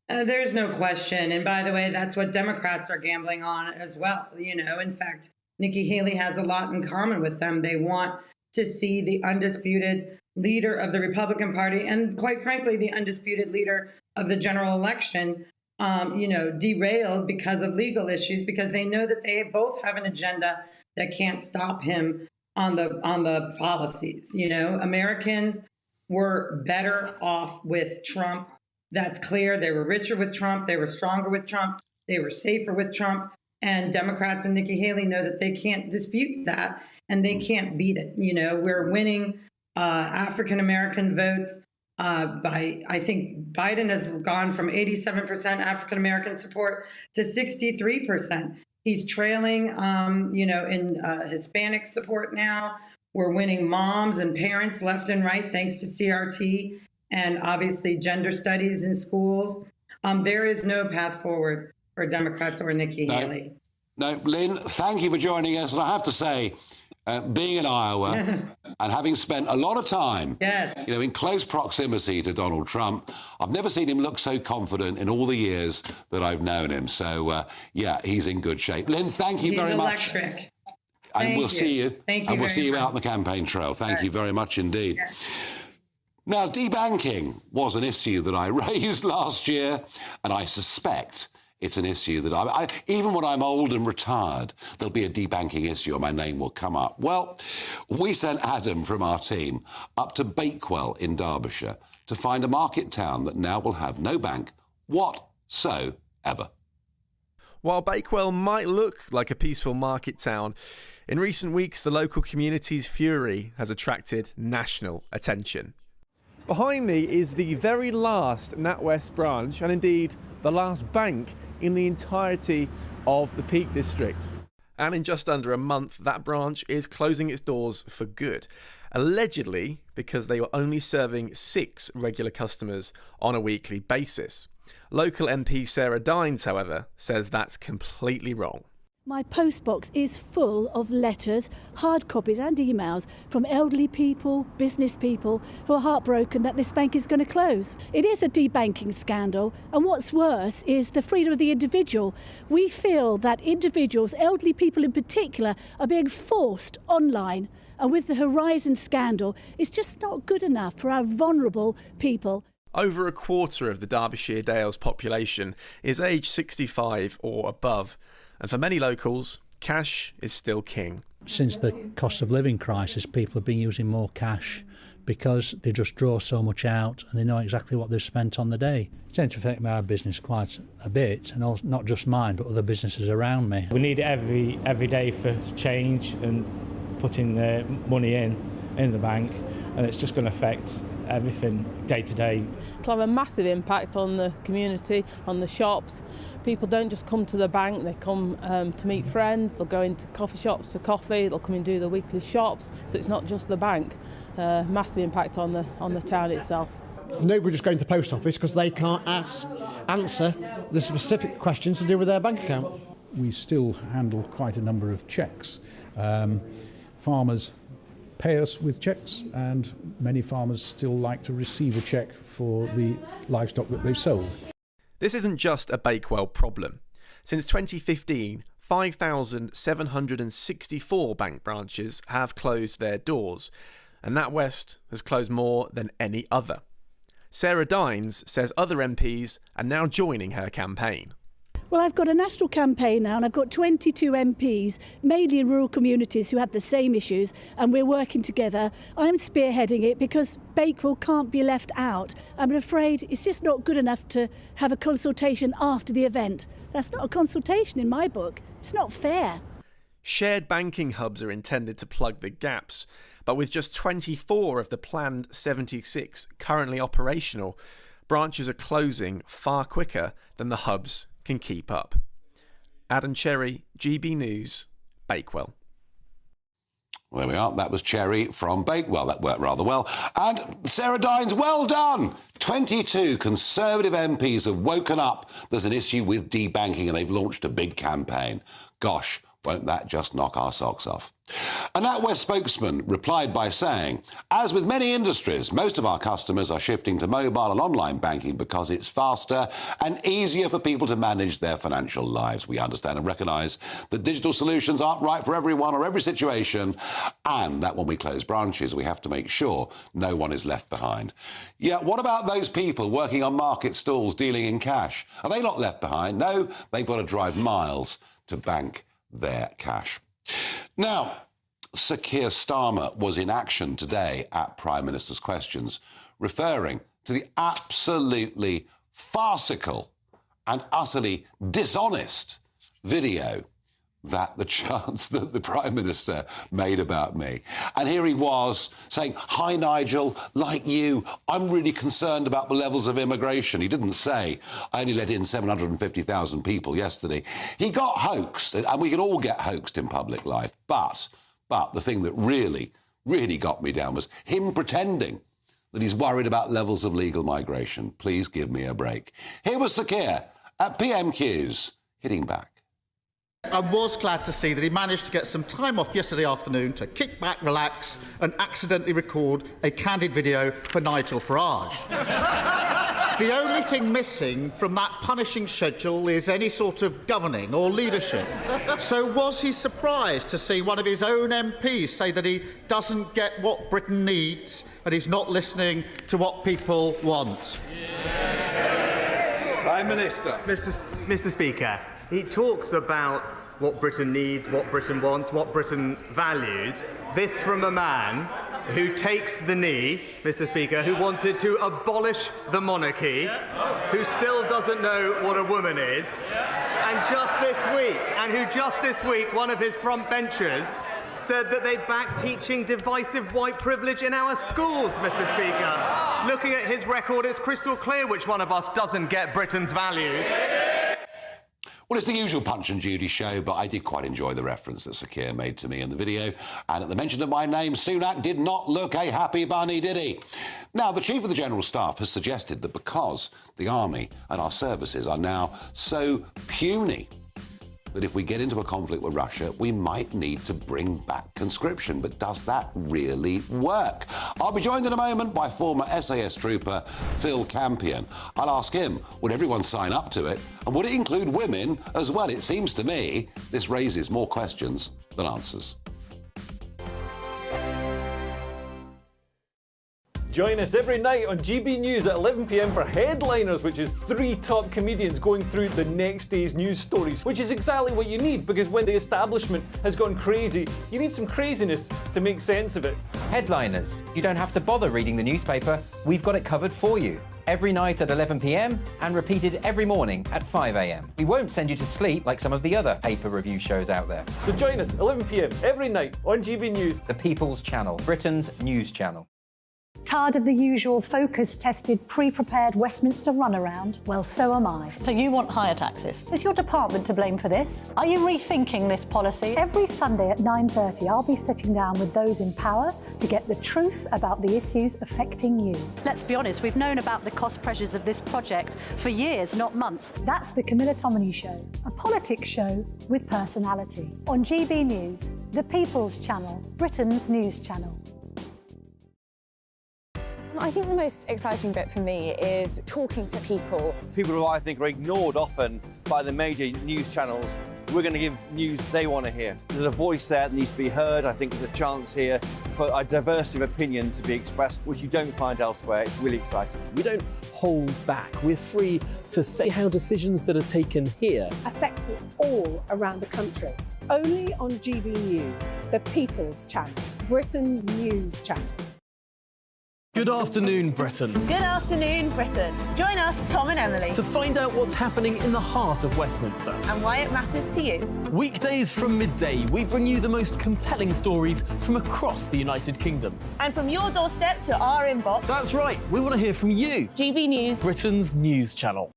There's no question. And by the way, that's what Democrats are gambling on as well. You know, in fact, Nikki Haley has a lot in common with them. They want to see the undisputed leader of the Republican Party and, quite frankly, the undisputed leader of the general election, you know, derailed because of legal issues, because they know that they both have an agenda that can't stop him on the policies. You know, Americans were better off with Trump. That's clear. They were richer with Trump. They were stronger with Trump. They were safer with Trump. And Democrats and Nikki Haley know that they can't dispute that and they can't beat it. You know, we're winning African-American votes by, I think Biden has gone from 87% African-American support to 63%. He's trailing, you know, in Hispanic support now. We're winning moms and parents left and right, thanks to CRT. And obviously gender studies in schools. There is no path forward for Democrats or Nikki Haley. No, Lynn, thank you for joining us. And I have to say, being in Iowa and having spent a lot of time, you know, in close proximity to Donald Trump, I've never seen him look so confident in all the years that I've known him. So, yeah, he's in good shape. Lynn, thank you very much. He's electric. And we'll see you. Thank you. And we'll see you out on the campaign trail. Thank you very much indeed. Now, debanking was an issue that I raised last year, and I suspect it's an issue that even when I'm old and retired, there'll be a debanking issue and my name will come up. Well, we sent Adam from our team up to Bakewell in Derbyshire to find a market town that now will have no bank whatsoever. While Bakewell might look like a peaceful market town, in recent weeks the local community's fury has attracted national attention. Behind me is the very last NatWest branch, and indeed the last bank in the entirety of the Peak District. And in just under a month, that branch is closing its doors for good, allegedly because they were only serving 6 regular customers on a weekly basis. Local MP Sarah Dines, however, says that's completely wrong. My postbox is full of letters, hard copies and emails from elderly people, business people who are heartbroken that this bank is going to close. It is a debanking scandal, and what's worse is the freedom of the individual. We feel that individuals, elderly people in particular, are being forced online, and with the Horizon scandal, it's just not good enough for our vulnerable people. Over a quarter of the Derbyshire Dales population is aged 65 or above. And for many locals, cash is still king. Since the cost of living crisis, people have been using more cash because they just draw so much out and they know exactly what they've spent on the day. It tends to affect my business quite a bit, and also, not just mine, but other businesses around me. We need it every day for change and putting the money in the bank, and it's just going to affect everything day to day. It'll have a massive impact on the community, on the shops. People don't just come to the bank, they come to meet friends, they'll go into coffee shops for coffee, they'll come and do the weekly shops, so it's not just the bank. Massive impact on the town itself. Nobody just going to the post office because they can't answer the specific questions to do with their bank account. We still handle quite a number of cheques. Farmers pay us with cheques, and many farmers still like to receive a cheque for the livestock that they've sold. This isn't just a Bakewell problem. Since 2015, 5,764 bank branches have closed their doors, and NatWest has closed more than any other. Sarah Dines says other MPs are now joining her campaign. Well, I've got a national campaign now, and I've got 22 MPs, mainly in rural communities, who have the same issues, and we're working together. I'm spearheading it because Bakewell can't be left out. I'm afraid it's just not good enough to have a consultation after the event. That's not a consultation in my book. It's not fair. Shared banking hubs are intended to plug the gaps, but with just 24 of the planned 76 currently operational, branches are closing far quicker than the hubs can keep up. Adam Cherry, GB News, Bakewell. Well, there we are. That was Cherry from Bakewell. That worked rather well. And Sarah Dines, well done! 22 Conservative MPs have woken up. There's an issue with debanking and they've launched a big campaign. Gosh, won't that just knock our socks off? A NatWest spokesman replied by saying, as with many industries, most of our customers are shifting to mobile and online banking because it's faster and easier for people to manage their financial lives. We understand and recognise that digital solutions aren't right for everyone or every situation, and that when we close branches, we have to make sure no one is left behind. Yeah, what about those people working on market stalls dealing in cash? Are they not left behind? No, they've got to drive miles to bank their cash. Now, Sir Keir Starmer was in action today at Prime Minister's Questions, referring to the absolutely farcical and utterly dishonest video that the Prime Minister made about me. And here he was saying, hi, Nigel, like you, I'm really concerned about the levels of immigration. He didn't say, I only let in 750,000 people yesterday. He got hoaxed, and we can all get hoaxed in public life. But the thing that really got me down was him pretending that he's worried about levels of legal migration. Please give me a break. Here was Sir Keir at PMQs, hitting back. I was glad to see that he managed to get some time off yesterday afternoon to kick back, relax and accidentally record a candid video for Nigel Farage. The only thing missing from that punishing schedule is any sort of governing or leadership. So was he surprised to see one of his own MPs say that he doesn't get what Britain needs and he's not listening to what people want? Prime Minister. Mr. Speaker, he talks about what Britain needs, what Britain wants, what Britain values. This from a man who takes the knee, Mr. Speaker, who wanted to abolish the monarchy, who still doesn't know what a woman is, and who just this week, one of his front benchers said that they back teaching divisive white privilege in our schools, Mr. Speaker. Looking at his record, it's crystal clear which one of us doesn't get Britain's values. Well, it's the usual Punch and Judy show, but I did quite enjoy the reference that Sir Keir made to me in the video. And at the mention of my name, Sunak did not look a happy bunny, did he? Now, the Chief of the General Staff has suggested that because the Army and our services are now so puny, that if we get into a conflict with Russia, we might need to bring back conscription. But does that really work? I'll be joined in a moment by former SAS trooper Phil Campion. I'll ask him, would everyone sign up to it? And would it include women as well? It seems to me this raises more questions than answers. Join us every night on GB News at 11 p.m. for Headliners, which is 3 top comedians going through the next day's news stories, which is exactly what you need, because when the establishment has gone crazy, you need some craziness to make sense of it. Headliners. You don't have to bother reading the newspaper. We've got it covered for you. Every night at 11 p.m. and repeated every morning at 5 a.m. We won't send you to sleep like some of the other paper review shows out there. So join us 11 p.m. every night on GB News. The People's Channel, Britain's news channel. Tired of the usual focus-tested, pre-prepared Westminster runaround? Well, so am I. So you want higher taxes? Is your department to blame for this? Are you rethinking this policy? Every Sunday at 9:30, I'll be sitting down with those in power to get the truth about the issues affecting you. Let's be honest, we've known about the cost pressures of this project for years, not months. That's the Camilla Tominey Show, a politics show with personality. On GB News, the People's Channel, Britain's news channel. I think the most exciting bit for me is talking to people. People who I think are ignored often by the major news channels. We're going to give news they want to hear. There's a voice there that needs to be heard. I think there's a chance here for a diversity of opinion to be expressed, which you don't find elsewhere. It's really exciting. We don't hold back. We're free to say how decisions that are taken here affect us all around the country. Only on GB News, the People's Channel, Britain's news channel. Good afternoon, Britain. Good afternoon, Britain. Join us, Tom and Emily, To find out what's happening in the heart of Westminster. and why it matters to you. Weekdays from midday, we bring you the most compelling stories from across the United Kingdom. And from your doorstep to our inbox. That's right, we want to hear from you. GB News, Britain's news channel.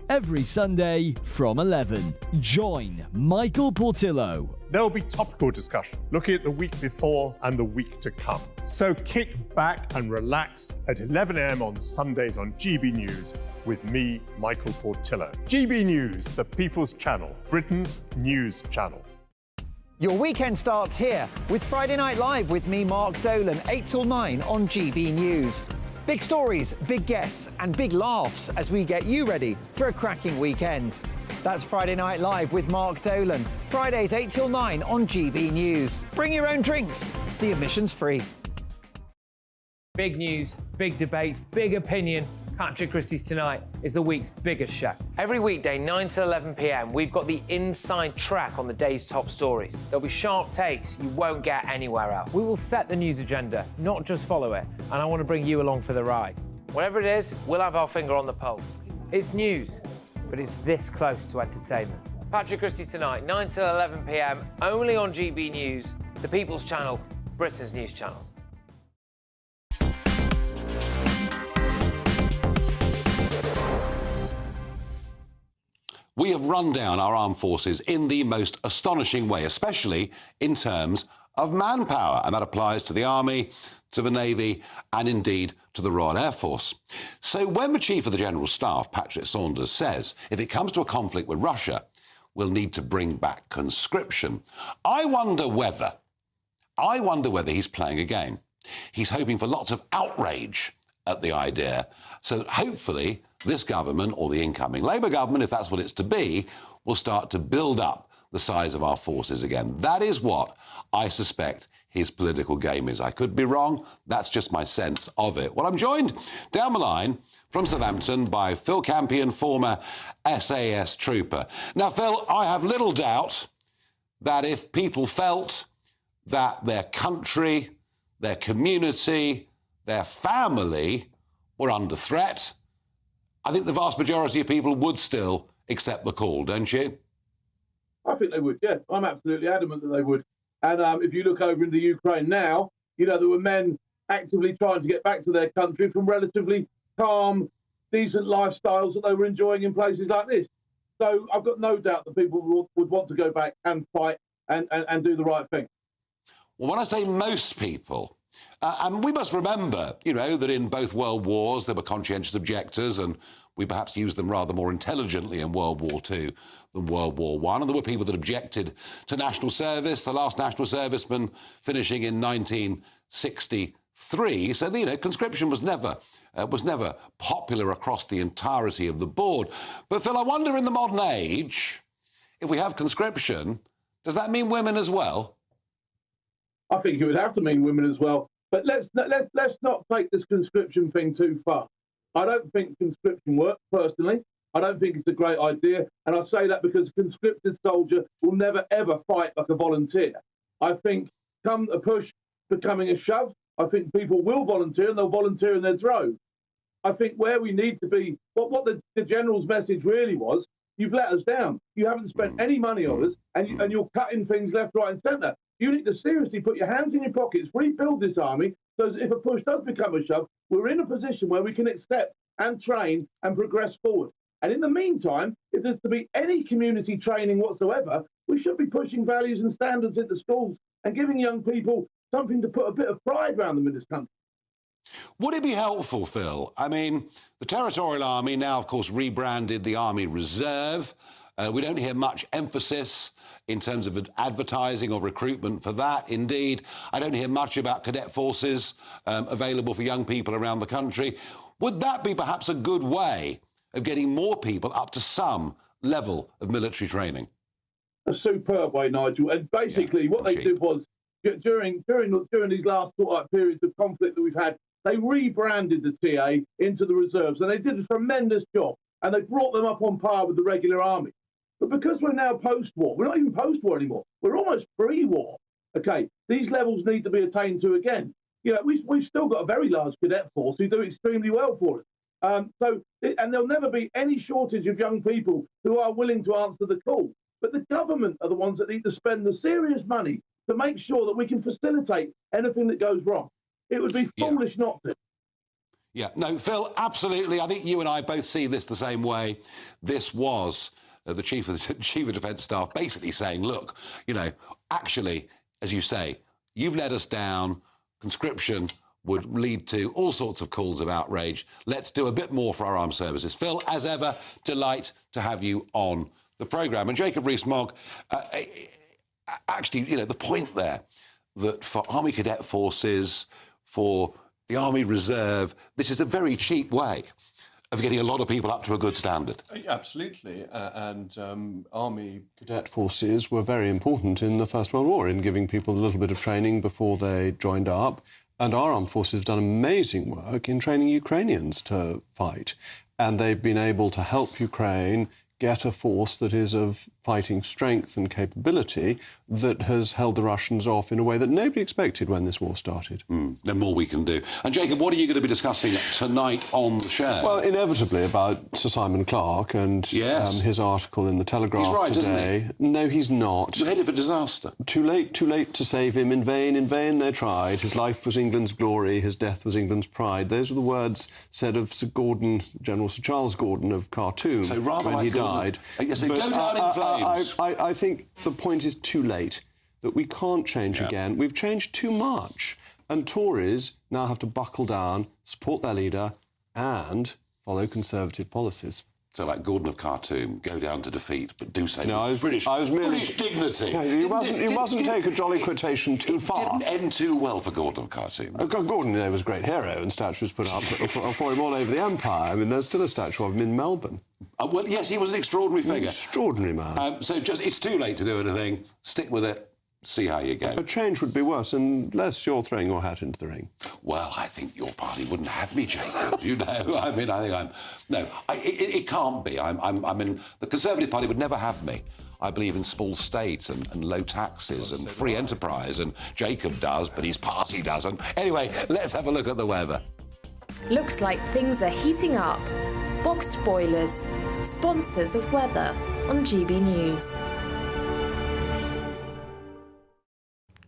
Every Sunday from 11, join Michael Portillo. There will be topical discussion, looking at the week before and the week to come. So kick back and relax at 11 a.m. on Sundays on GB News with me, Michael Portillo. GB News, the People's Channel, Britain's news channel. Your weekend starts here with Friday Night Live with me, Mark Dolan, 8 till 9 on GB News. Big stories, big guests, and big laughs as we get you ready for a cracking weekend. That's Friday Night Live with Mark Dolan. Fridays 8 till 9 on GB News. Bring your own drinks. The admission's free. Big news, big debates, big opinion. Patrick Christie's Tonight is the week's biggest show. Every weekday, 9 to 11 p.m, we've got the inside track on the day's top stories. There'll be sharp takes you won't get anywhere else. We will set the news agenda, not just follow it, and I want to bring you along for the ride. Whatever it is, we'll have our finger on the pulse. It's news, but it's this close to entertainment. Patrick Christie's Tonight, 9 to 11 p.m, only on GB News, the People's Channel, Britain's news channel. We have run down our armed forces in the most astonishing way, especially in terms of manpower, and that applies to the Army, to the Navy, and indeed to the Royal Air Force. So when the Chief of the General Staff, Patrick Saunders, says if it comes to a conflict with Russia, we'll need to bring back conscription, I wonder whether he's playing a game. He's hoping for lots of outrage at the idea, so that hopefully this government, or the incoming Labour government, if that's what it's to be, will start to build up the size of our forces again. That is what I suspect his political game is. I could be wrong. That's just my sense of it. Well, I'm joined down the line from Southampton by Phil Campion, former SAS trooper. Now, Phil, I have little doubt that if people felt that their country, their community, their family were under threat, I think the vast majority of people would still accept the call, don't you? I think they would, yeah. I'm absolutely adamant that they would. And if you look over into Ukraine now, you know, there were men actively trying to get back to their country from relatively calm, decent lifestyles that they were enjoying in places like this. So I've got no doubt that people would want to go back and fight and do the right thing. Well, when I say most people, and we must remember, you know, that in both world wars there were conscientious objectors, and we perhaps used them rather more intelligently in World War II than World War I. And there were people that objected to national service, the last national serviceman finishing in 1963. So, you know, conscription was never popular across the entirety of the board. But, Phil, I wonder in the modern age, if we have conscription, does that mean women as well? I think it would have to mean women as well. But let's not take this conscription thing too far. I don't think conscription works, personally. I don't think it's a great idea. And I say that because a conscripted soldier will never, ever fight like a volunteer. I think come a push becoming a shove, I think people will volunteer, and they'll volunteer in their droves. I think where we need to be, what the General's message really was, you've let us down. You haven't spent any money on us, and you're cutting things left, right and centre. You need to seriously put your hands in your pockets, rebuild this army so that if a push does become a shove, we're in a position where we can accept and train and progress forward. And in the meantime, if there's to be any community training whatsoever, we should be pushing values and standards into schools and giving young people something to put a bit of pride around them in this country. Would it be helpful, Phil? I mean, the Territorial Army now, of course, rebranded the Army Reserve. We don't hear much emphasis in terms of advertising or recruitment for that. Indeed, I don't hear much about cadet forces available for young people around the country. Would that be perhaps a good way of getting more people up to some level of military training? A superb way, Nigel. And basically what they did was, during these last periods of conflict that we've had, they rebranded the TA into the reserves, and they did a tremendous job, and they brought them up on par with the regular army. But because we're now post-war, we're not even post-war anymore, we're almost pre-war, okay, these levels need to be attained to again. You know, we've still got a very large cadet force who do extremely well for us. And there'll never be any shortage of young people who are willing to answer the call. But the government are the ones that need to spend the serious money to make sure that we can facilitate anything that goes wrong. It would be foolish not to. Yeah, no, Phil, absolutely. I think you and I both see this the same way. This was the Chief of Defence Staff basically saying, look, you know, actually, as you say, you've let us down. Conscription would lead to all sorts of calls of outrage. Let's do a bit more for our armed services. Phil, as ever, delight to have you on the programme. And Jacob Rees-Mogg, actually, you know, the point there that for Army Cadet Forces, for the Army Reserve, this is a very cheap way of getting a lot of people up to a good standard. Absolutely. Army Cadet Forces were very important in the First World War in giving people a little bit of training before they joined up. And our armed forces have done amazing work in training Ukrainians to fight. And they've been able to help Ukraine get a force that is of fighting strength and capability that has held the Russians off in a way that nobody expected when this war started. There's more we can do. And Jacob, what are you going to be discussing tonight on the show? Well, inevitably about Sir Simon Clarke and his article in the Telegraph he's right, today. Isn't he? No, he's not. You're headed for disaster. Too late to save him. In vain they tried. His life was England's glory, his death was England's pride. Those were the words said of Sir Gordon, General Sir Charles Gordon of Khartoum so rather when he died. Yes, go down in flames. I think the point is too late, that we can't change again. We've changed too much. And Tories now have to buckle down, support their leader and follow Conservative policies. So like Gordon of Khartoum, go down to defeat, but do so with British dignity. Yeah, you mustn't take a jolly quotation too far. It didn't end too well for Gordon of Khartoum. Gordon was a great hero, and statues put up for him all over the empire. I mean, there's still a statue of him in Melbourne. Well, yes, he was an extraordinary figure. Extraordinary man. So it's too late to do anything. Stick with it. See how you go. A change would be worse unless you're throwing your hat into the ring. Well, I think your party wouldn't have me, Jacob. You know, I mean, I think I'm... No, it can't be. I mean, the Conservative Party would never have me. I believe in small state and low taxes and free enterprise, and Jacob does, but his party doesn't. Anyway, let's have a look at the weather. Looks like things are heating up. Boxed boilers, sponsors of weather on GB News.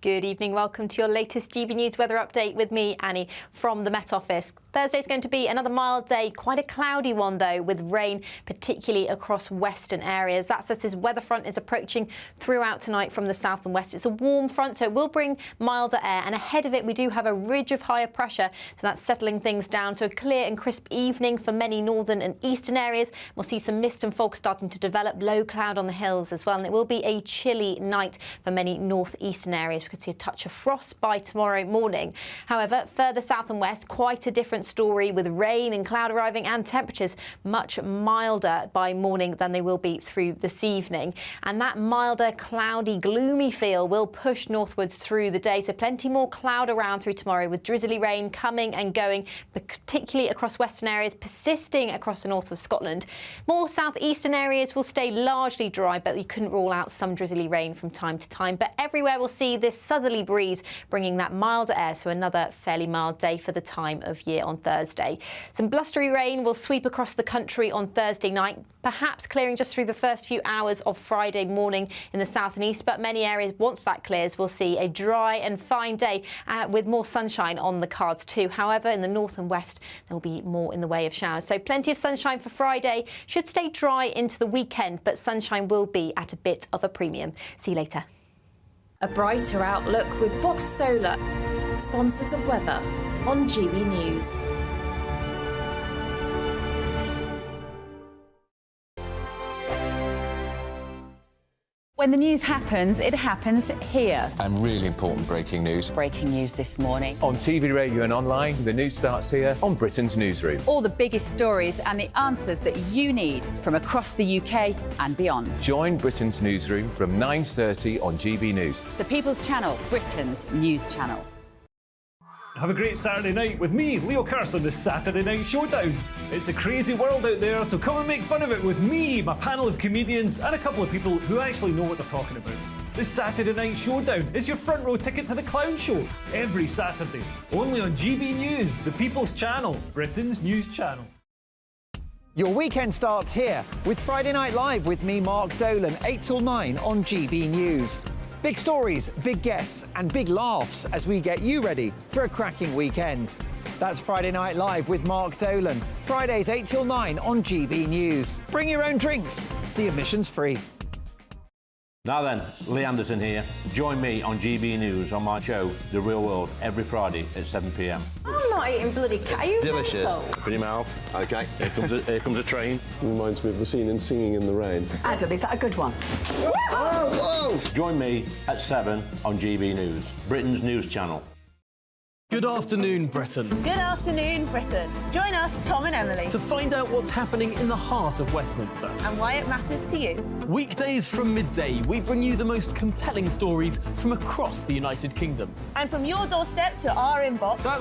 Good evening, welcome to your latest GB News weather update with me, Annie, from the Met Office. Thursday's going to be another mild day, quite a cloudy one though, with rain particularly across western areas. That's as this weather front is approaching throughout tonight from the south and west. It's a warm front, so it will bring milder air, and ahead of it we do have a ridge of higher pressure, so that's settling things down. So a clear and crisp evening for many northern and eastern areas. We'll see some mist and fog starting to develop, low cloud on the hills as well, and it will be a chilly night for many northeastern areas. We could see a touch of frost by tomorrow morning. However, further south and west, quite a different story, with rain and cloud arriving and temperatures much milder by morning than they will be through this evening. And that milder, cloudy, gloomy feel will push northwards through the day. So plenty more cloud around through tomorrow, with drizzly rain coming and going, particularly across western areas, persisting across the north of Scotland. More southeastern areas will stay largely dry, but you couldn't rule out some drizzly rain from time to time. But everywhere we'll see this southerly breeze bringing that milder air, so another fairly mild day for the time of year on on Thursday. Some blustery rain will sweep across the country on Thursday night, perhaps clearing just through the first few hours of Friday morning in the south and east, but many areas, once that clears, will see a dry and fine day with more sunshine on the cards too. However, in the north and west, there will be more in the way of showers. So plenty of sunshine for Friday. Should stay dry into the weekend, but sunshine will be at a bit of a premium. See you later. A brighter outlook with Box Solar, sponsors of weather on GB News. When the news happens, it happens here. And really important breaking news. Breaking news this morning. On TV, radio and online, the news starts here on Britain's Newsroom. All the biggest stories and the answers that you need from across the UK and beyond. Join Britain's Newsroom from 9:30 on GB News. The People's Channel, Britain's news channel. Have a great Saturday night with me, Leo Curse, on the Saturday Night Showdown. It's a crazy world out there, so come and make fun of it with me, my panel of comedians, and a couple of people who actually know what they're talking about. The Saturday Night Showdown is your front row ticket to the clown show every Saturday, only on GB News, the People's Channel, Britain's news channel. Your weekend starts here with Friday Night Live with me, Mark Dolan, 8 till 9 on GB News. Big stories, big guests and big laughs as we get you ready for a cracking weekend. That's Friday Night Live with Mark Dolan. Fridays 8 till 9 on GB News. Bring your own drinks. The admission's free. Now then, Lee Anderson here. Join me on GB News on my show, The Real World, every Friday at 7 p.m. I'm not eating bloody cat. Are you Delicious. mental? Open your mouth. OK, here comes a train. Reminds me of the scene in Singing in the Rain. Adam, is that a good one? Whoa! Join me at 7 on GB News, Britain's news channel. Good afternoon, Britain. Good afternoon, Britain. Join us, Tom and Emily, To find out what's happening in the heart of Westminster. and why it matters to you. Weekdays from midday, we bring you the most compelling stories from across the United Kingdom. And from your doorstep to our inbox. That's